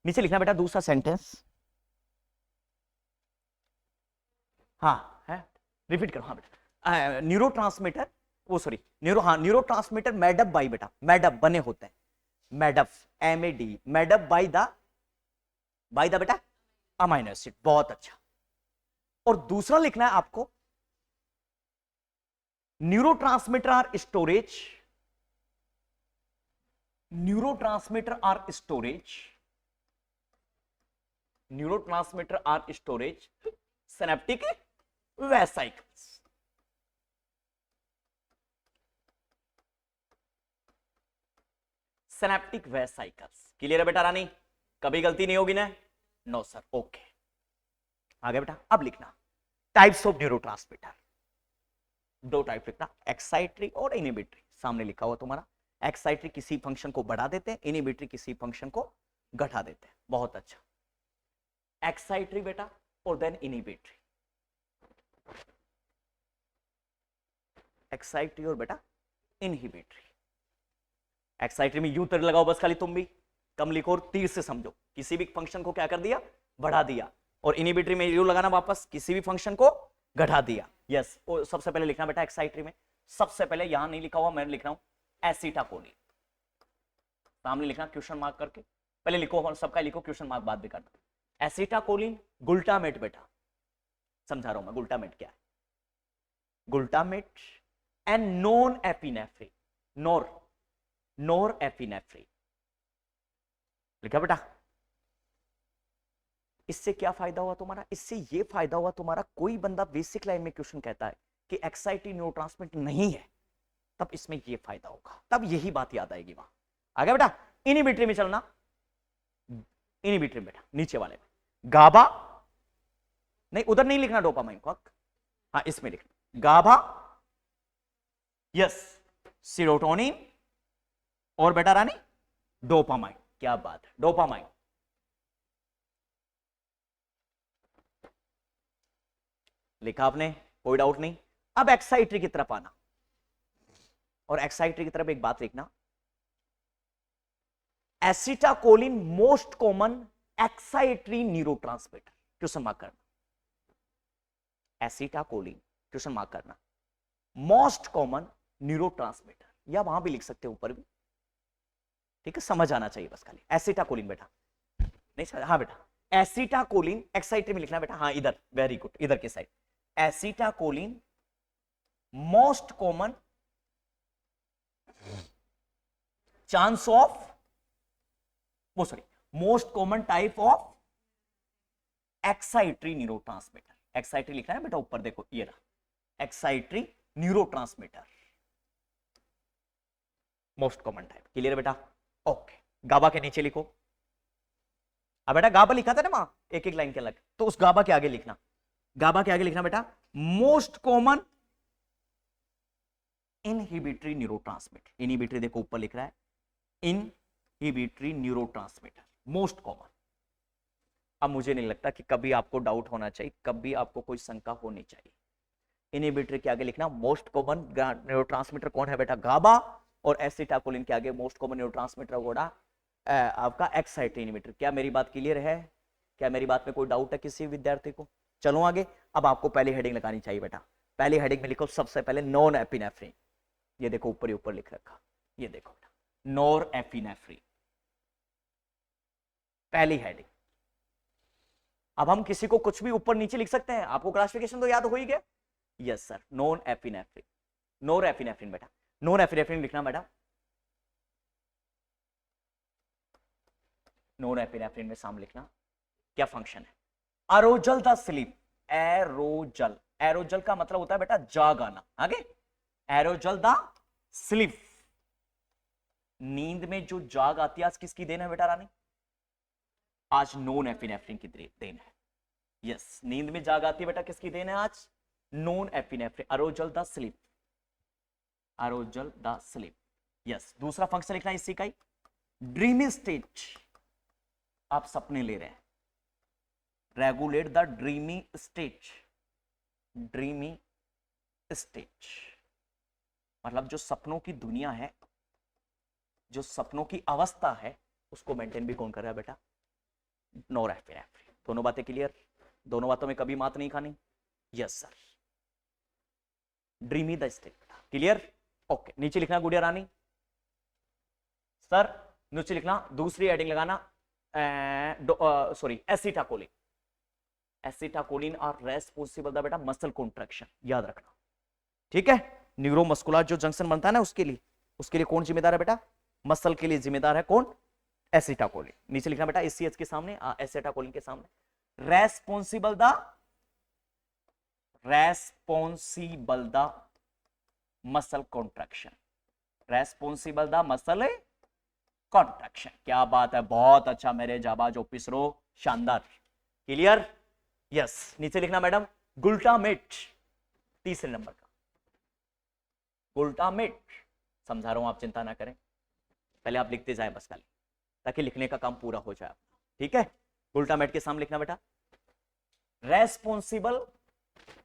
नीचे लिखना बेटा दूसरा सेंटेंस, हाँ है, रिपीट करो, हाँ बेटा, न्यूरोट्रांसमीटर, वो सॉरी न्यूरोट्रांसमीटर मेडअप बाई बेटा, मेडअप बने होते हैं, made up MAD, made up by the बेटा अमाइनो एसिड, बहुत अच्छा। और दूसरा लिखना है आपको, neurotransmitter are storage, neurotransmitter are storage, neurotransmitter are storage synaptic vesicles, synaptic vesicles, clear है बेटा रानी, कभी गलती नहीं होगी ना, नो सर, ओके, आगे बेटा। अब लिखना टाइप्स ऑफ न्यूरोट्रांसमीटर, दो टाइप लिखना, एक्साइटरी और इनहिबिटरी, सामने लिखा हुआ तुम्हारा, एक्साइटरी किसी फंक्शन को बढ़ा देते हैं, इनहिबिटरी किसी फंक्शन को घटा देते हैं, बहुत अच्छा, एक्साइटरी बेटा और देन इनहिबिटरी, एक्साइटरी और बेटा इनहिबिटरी। एक्साइटरी में यूं तर लगाओ बस, खाली तुम भी कम लिखो और तीर से समझो, किसी भी फंक्शन को क्या कर दिया, बढ़ा दिया, और इनहिबिटरी में यूं लगाना वापस, किसी भी फंक्शन को घटा दिया, यस। और सबसे पहले लिखना बेटा एक्साइटरी में, सबसे पहले यहां नहीं लिखा हुआ, मैं लिख रहा हूं एसिटाकोलिन, सामने लिखना क्वेश्चन मार्क करके, पहले लिखो, सबका लिखो, क्वेश्चन मार्क बाद भी करना, एसिटाकोलिन, गुल्टामेट बेटा, समझा रहा हूं मैं गुल्टामेट क्या है, गुल्टामेट and non epinephrine, NOR epinephrine. लिखा बेटा? इससे क्या फायदा हुआ तुम्हारा? इससे ये फायदा हुआ तुम्हारा, कोई बंदा बेसिक लाइन में क्वेश्चन कहता है कि एक्साइटिंग न्यूरोट्रांसमीटर नहीं है, तब इसमें ये फायदा होगा, तब यही बात याद आएगी वहां। आ गया बेटा? इनहिबिटरी में चलना, इनहिबिटरी बेटा नीचे वाले में गाबा, नहीं उधर नहीं लिखना डोपामाइन को, हाँ इसमें लिखना गाबा, यस, सीरोटोनिन और बेटा रानी डोपामाइन। क्या बात है, डोपामाइन। लिखा आपने? कोई डाउट नहीं। अब एक्साइटरी की तरफ आना, और एक्साइटरी की तरफ एक बात लिखना, acetylcholine most common excitatory neurotransmitter. Question mark करना, एसिटाकोलिन क्वेश्चन मार्क करना, मोस्ट कॉमन न्यूरोट्रांसमीटर, या वहां भी लिख सकते हो ऊपर भी, ठीक है, समझ आना चाहिए बस खाली। एसिटाकोलिन बेटा नहीं समझ? हाँ बेटा, एसिटाकोलिन एक्साइटरी में लिखना बेटा, हाँ इधर, वेरी गुड, इधर की side. Acetylcholine most common chance of, वो sorry, most common type of excitatory neurotransmitter. Excitatory लिखना है बेटा ऊपर, देखो ये रहा excitatory neurotransmitter, most common type. Clear बेटा? ओके। गाबा के नीचे लिखो। अब बेटा गाबा लिखा था ना वहां एक एक लाइन के अलग, तो उस गाबा के आगे लिखना, गाबा के आगे लिखना बेटा most common inhibitory neurotransmitter. Inhibitory देखो ऊपर लिख रहा है, इनहिबिटरी न्यूरोट्रांसमीटर मोस्ट कॉमन। अब मुझे नहीं लगता कि कभी आपको डाउट होना चाहिए, कभी आपको कोई शंका होनी चाहिए। इनहिबिटरी के आगे लिखना मोस्ट कॉमन न्यूरोट्रांसमीटर कौन है बेटा? गाबा। और एसिटाकोलिन के आगे मोस्ट कॉमन न्यूरोट्रांसमीटर होगा आपका एक्साइटरी इनहिबिटर। क्या मेरी बात क्लियर है? क्या मेरी बात में कोई डाउट है किसी विद्यार्थी को? चलो आगे। अब आपको पहली हेडिंग लगानी चाहिए बेटा। पहली हेडिंग में लिखो सबसे पहले नॉन एपिनेफ्रिन। ये देखो ऊपर ही ऊपर लिख रखा, ये देखो बेटा नॉर एपिनेफ्रिन, पहली हेडिंग। अब हम किसी को कुछ भी ऊपर नीचे लिख सकते हैं, आपको क्लासिफिकेशन तो याद हो ही गया। Yes sir, non epinephrine, nor epinephrine बेटा, नॉन एपिनेफ्रिन लिखना बेटा। नॉन एपिनेफ्रिन में सामने लिखना क्या फंक्शन है? अरोजल द स्लीप, एरोजल, एरोजल का मतलब होता है बेटा जाग आना। आगे एरोजल द स्लीप, नींद में जो जाग आती है, आज किसकी देन है बेटा रानी? आज नॉन एपिनेफ्रिन की देन है। यस, नींद में जाग आती है बेटा, किसकी देन है आज? Norepinephrine, arousal the sleep, arousal the sleep. Yes, दूसरा फंक्शन लिखना इसी का ही, ड्रीमी स्टेज, आप सपने ले रहे हैं, regulate the dreamy stage, dreamy stage मतलब जो सपनों की दुनिया है, जो सपनों की अवस्था है, उसको मेंटेन भी कौन कर रहा है बेटा? Nor epinephrine. दोनों बातें क्लियर? दोनों बातों में कभी मात नहीं खानी। Yes sir, dreamy the state, clear? Okay, नीचे लिखना गुड़िया रानी सर, नीचे लिखना दूसरी हेडिंग लगाना, सॉरी एसिटाकोलिन, एसिटाकोलिन आर रेस्पॉन्सिबल द बेटा मसल कॉन्ट्रैक्शन, याद रखना, ठीक है? न्यूरोमस्कुलर जो जंक्शन बनता है ना, उसके लिए कौन जिम्मेदार है बेटा? मसल के लिए जिम्मेदार है कौन? एसिटाकोलिन। नीचे लिखना बेटा एसीएच के सामने, एसिटाकोलिन के सामने, responsible the muscle contraction, responsible the muscle contraction. क्या बात है, बहुत अच्छा मेरे जाबाज ऑफिसरो, शानदार, क्लियर? यस, नीचे लिखना मैडम ग्लूटामेट, तीसरे नंबर का ग्लूटामेट, समझा रहा हूं, आप चिंता ना करें, पहले आप लिखते जाए बस खाली, ताकि लिखने का काम पूरा हो जाए, ठीक है? ग्लूटामेट के सामने लिखना बेटा responsible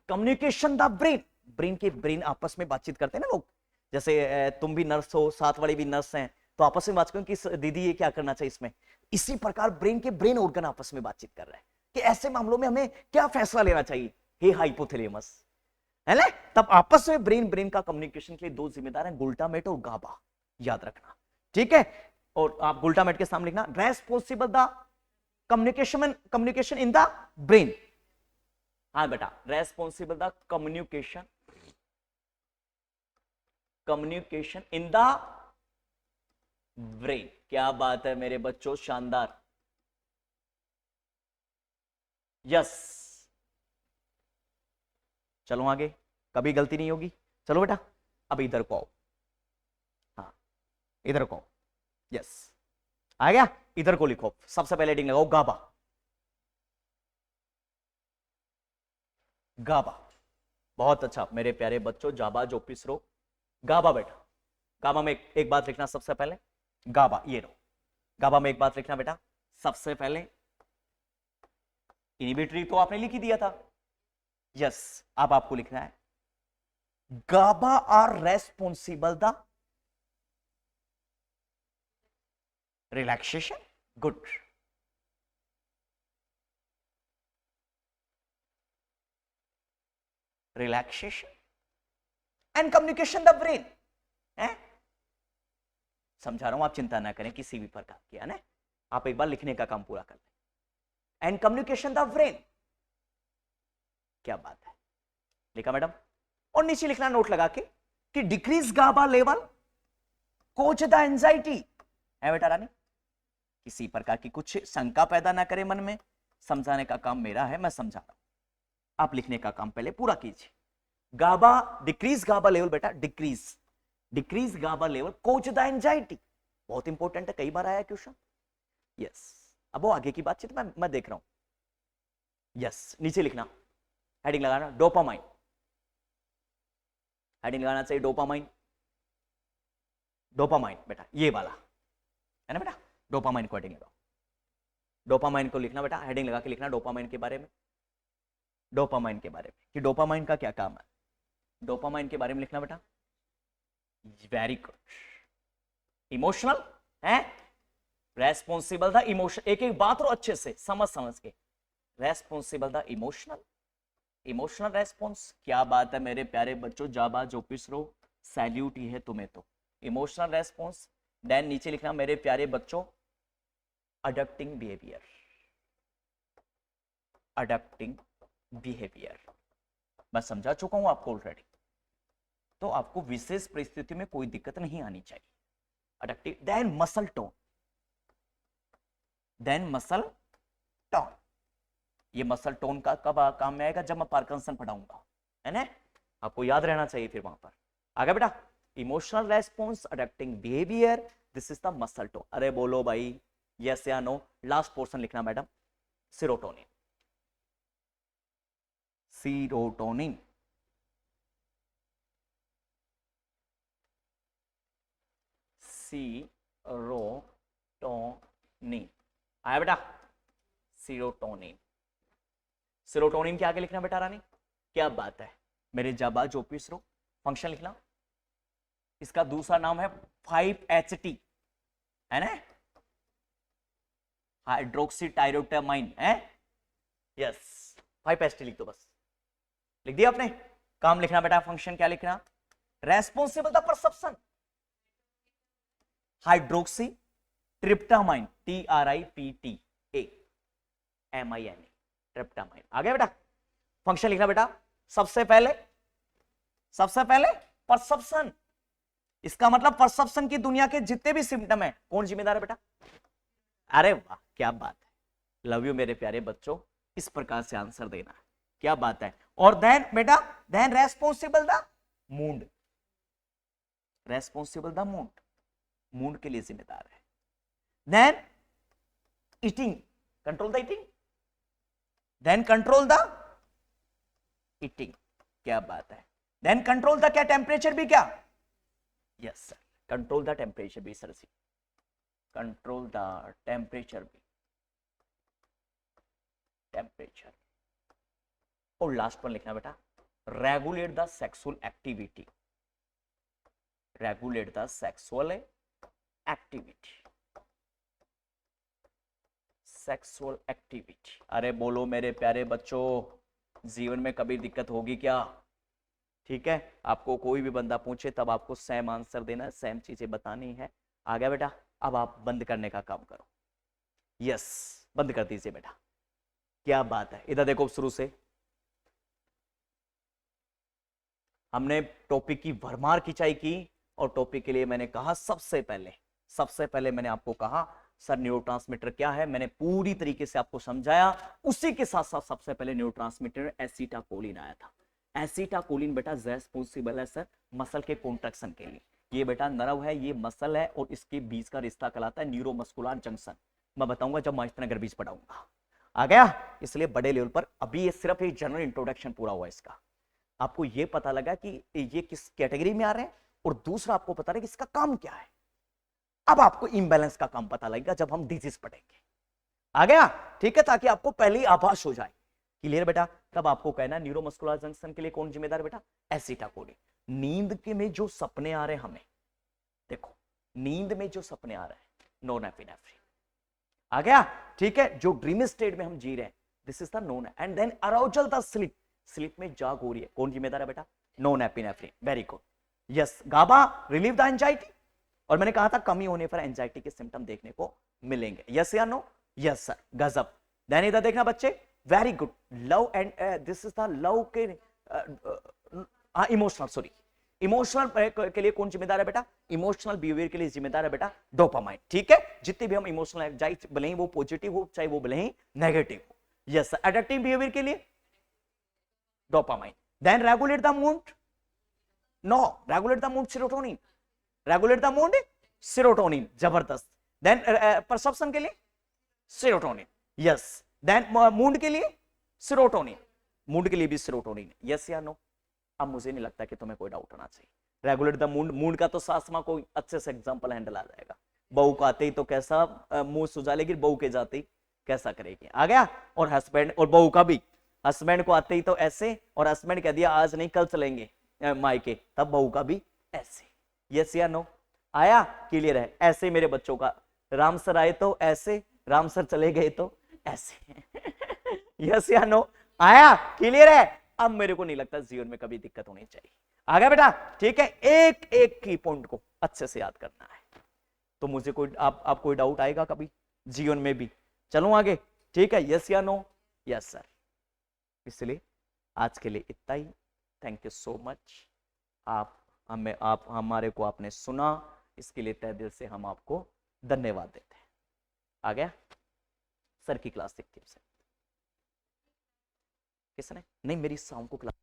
communication the brain, brain के ब्रेन आपस में बातचीत करते हैं ना लोग, जैसे तुम भी नर्स हो, साथ वाले भी नर्स हैं, तो आपस में बात करें कि दीदी ये क्या करना चाहिए इसमें, इसी प्रकार ब्रेन के ब्रेन ऑर्गन आपस में बातचीत कर रहे हैं कि ऐसे मामलों में हमें क्या फैसला लेना चाहिए, हे हाइपोथैलेमस, है ना? तब आपस में ब्रेन का कम्युनिकेशन के लिए दो जिम्मेदार हैं, ग्लूटामेट और गाबा, याद रखना, ठीक है? और आप ग्लूटामेट के सामने लिखना responsible the communication in the brain, हाँ बेटा, responsible the communication communication in the brain. क्या बात है मेरे बच्चों, शानदार। यस, चलो आगे, कभी गलती नहीं होगी। चलो बेटा अब इधर को आओ, हाँ इधर को आओ। यस, आ गया। इधर को लिखो, सबसे पहले हेडिंग लगाओ गाबा। गाबा, बहुत अच्छा मेरे प्यारे बच्चों, जाबा जो पिसरो, गाबा बेटा। गाबा में एक बात लिखना सबसे पहले, गाबा ये लो। गाबा में एक बात लिखना बेटा सबसे पहले, इनिबिटरी तो आपने लिख ही दिया था। यस, अब आपको लिखना है GABA are responsible the relaxation, good. Relaxation and communication the brain है, समझा रहा हूं, आप चिंता ना करें किसी भी प्रकार की, है ना। आप एक बार लिखने का काम पूरा कर लें। एंड कम्युनिकेशन द ब्रेन, क्या बात है, लिखा मैडम। और नीचे लिखना नोट लगा के कि decrease GABA level cause the anxiety, है बेटा रानी। किसी प्रकार की कुछ शंका पैदा ना करे मन में, समझाने का काम मेरा है, मैं समझा रहा हूं, आप लिखने का काम पहले पूरा कीजिए। गाबा, डिक्रीज गाबा लेवल बेटा, decrease GABA level cause the anxiety, बहुत इंपॉर्टेंट है, कई बार आया क्वेश्चन। यस, अब वो आगे की बातचीत मैं देख रहा हूं। यस, नीचे लिखना, हेडिंग लगाना डोपामाइन, हेडिंग लगाना चाहिए डोपामाइन। डोपामाइन बेटा ये वाला है ना बेटा, डोपामाइन को हेडिंग लगाओ। डोपामाइन को लिखना बेटा, हेडिंग लगा के लिखना डोपामाइन के बारे में, डोपामाइन के बारे में कि डोपामाइन का क्या काम है, डोपामाइन के बारे में लिखना बेटा। Very good. इमोशनल है, रेस्पॉन्सिबल था इमोशन, एक एक बात और अच्छे से समझ के, रेस्पॉन्सिबल था इमोशनल रेस्पॉन्स। क्या बात है मेरे प्यारे बच्चों, जाबा जो पिसरो, सैल्यूट ही है तुम्हें तो। इमोशनल रेस्पॉन्स, देन नीचे लिखना मेरे प्यारे बच्चों अडप्टिंग बिहेवियर, अडप्टिंग बिहेवियर, मैं समझा चुका हूं आपको ऑलरेडी, तो आपको विशेष परिस्थिति में कोई दिक्कत नहीं आनी चाहिए। Adaptive, then muscle tone, then muscle tone, ये मसल टोन का कब काम में आएगा, जब मैं पार्किंसन पढ़ाऊंगा, है ना, आपको याद रहना चाहिए फिर वहां पर। आगे बेटा, emotional response, adapting behaviour, this is the muscle tone. अरे बोलो भाई यस या नो। लास्ट पोर्शन लिखना मैडम, सीरोटोनिन, सीरोटोनिन, सीरोटोनिन आया बेटा, सीरोटोनिन। सीरोटोनिन के आगे लिखना बेटा रानी, क्या बात है मेरे जाबा जो पिसरो। फंक्शन लिखना, इसका दूसरा नाम है 5-HT, है ना, हाइड्रोक्सी टायरोटामाइन है। यस, 5-HT लिख दो बस, लिख दिया आपने। काम लिखना बेटा, फंक्शन क्या लिखना, responsible the perception hydroxy tryptamine, TRIPTAMINE, tryptamine. आ गया बेटा, फंक्शन लिखना बेटा सबसे पहले परसेप्शन, इसका मतलब परसेप्शन की दुनिया के जितने भी सिम्टम है कौन जिम्मेदार है बेटा। अरे वाह क्या बात है, लव यू मेरे प्यारे बच्चों, इस प्रकार से आंसर देना, क्या बात है। और देन बेटा, then responsible the mood, responsible the mood, mood के लिए जिम्मेदार है। Then eating, control the eating, then control the eating, क्या बात है। देन कंट्रोल द क्या, टेम्परेचर भी क्या, yes sir, control the temperature भी सर सी, कंट्रोल द टेम्परेचर भी, टेम्परेचर। और लास्ट वन लिखना बेटा, regulate the sexual activity, regulate the sexual activity, sexual activity. अरे बोलो मेरे प्यारे बच्चों, जीवन में कभी दिक्कत होगी क्या, ठीक है, आपको कोई भी बंदा पूछे तब आपको सेम आंसर देना है, सेम चीजें बतानी है। आ गया बेटा, अब आप बंद करने का काम करो। यस, बंद कर दीजिए बेटा, क्या बात है। इधर देखो, शुरू से हमने टॉपिक की भरमार खिंचाई की, और टॉपिक के लिए मैंने कहा सबसे पहले मैंने आपको कहा सर न्यूरोट्रांसमीटर क्या है, मैंने पूरी तरीके से आपको समझाया। उसी के साथ साथ सबसे पहले न्यूरोट्रांसमीटर एसिटाकोलिन आया था। एसिटाकोलिन बेटा रेस्पॉन्सिबल है सर मसल के कॉन्ट्रैक्शन के लिए। ये बेटा नर्व है, ये मसल है और इसके बीच का रिश्ता कहलाता है न्यूरोमस्कुलर जंक्शन। मैं बताऊंगा जब माइस्टर बीच पढ़ाऊंगा। आ गया? इसलिए बड़े लेवल पर अभी ये सिर्फ एक जनरल इंट्रोडक्शन पूरा हुआ इसका। आपको ये पता लगा कि ये किस कैटेगरी में आ रहे हैं और दूसरा आपको पता लगा कि इसका काम क्या है। अब आपको इम्बैलेंस का काम पता लगेगा जब हम डिजीज पढ़ेंगे। आ गया? ठीक है, ताकि आपको पहले ही आभास हो जाए। क्लियर बेटा? तब आपको कहना न्यूरोमस्कुलर जंक्शन के लिए कौन जिम्मेदार है बेटा? एसिटाकोलिन। नींद के में जो सपने आ रहे हैं हमें, देखो नींद में जो सपने आ रहे हैं नॉरएपिनेफ्रिन। आ गया? ठीक है, जो ड्रीम स्टेट में हम जी रहे हैं this is the non and then arousal the sleep. Sleep में जाग हो रही है, कौन जिम्मेदार है बेटा? Norepinephrine. Very good, yes. GABA relieve the anxiety, और मैंने कहा था कमी होने पर एंजाइटी के सिम्टम देखने को मिलेंगे। यस या नो? Yes sir. गजब। देन इधर देखना बच्चे, very good. Love and this is the love के इमोशनल, सॉरी इमोशनल के लिए कौन जिम्मेदार है बेटा? इमोशनल बिहेवियर के लिए जिम्मेदार है बेटा डोपामाइन। ठीक है, जितने भी हम इमोशनल चाहे भले ही वो पॉजिटिव हो चाहे वो भले ही नेगेटिव हो। Yes sir. एडिक्टिव बिहेवियर के लिए dopamine. Then regulate the mood, no regulate the mood serotonin. Regulate the mood serotonin, जबरदस्त। देन परसेप्शन के लिए सेरोटोनिन। यस। देन मूड के लिए सेरोटोनिन, मूड के लिए भी सेरोटोनिन। यस या नो? अब मुझे नहीं लगता कि तुम्हें कोई डाउट होना चाहिए। रेगुलेट द मूड, मूड का तो सासमा को अच्छे से एग्जांपल हैंडल आ जाएगा। बहू को आते ही तो कैसा मुंह सुझा लेगी, बहू के जाते ही कैसा करेगी। आ गया? और हस्बैंड और बहू का भी, हस्बैंड को आते ही तो ऐसे, और हस्बैंड कह दिया आज नहीं कल चलेंगे मायके, तब बहू का भी ऐसे। यस या नो? आया? क्लियर है? ऐसे मेरे बच्चों का, राम सर आए तो ऐसे, राम सर चले गए तो ऐसे। यस या नो? आया? क्लियर है? अब मेरे को नहीं लगता जीवन में कभी दिक्कत होनी चाहिए। आ गया बेटा? ठीक है, एक एक की पॉइंट को अच्छे से याद करना है। तो मुझे कोई आप कोई डाउट आएगा कभी जीवन में भी? चलो आगे। ठीक है, यस या नो? Yes sir. इसलिए आज के लिए इतना ही। Thank you so much. आप हमारे को आपने सुना, इसके लिए तहे दिल से हम आपको धन्यवाद देते हैं। आ गया? सर की क्लास देखती है किसने? नहीं, मेरी शाम को क्लास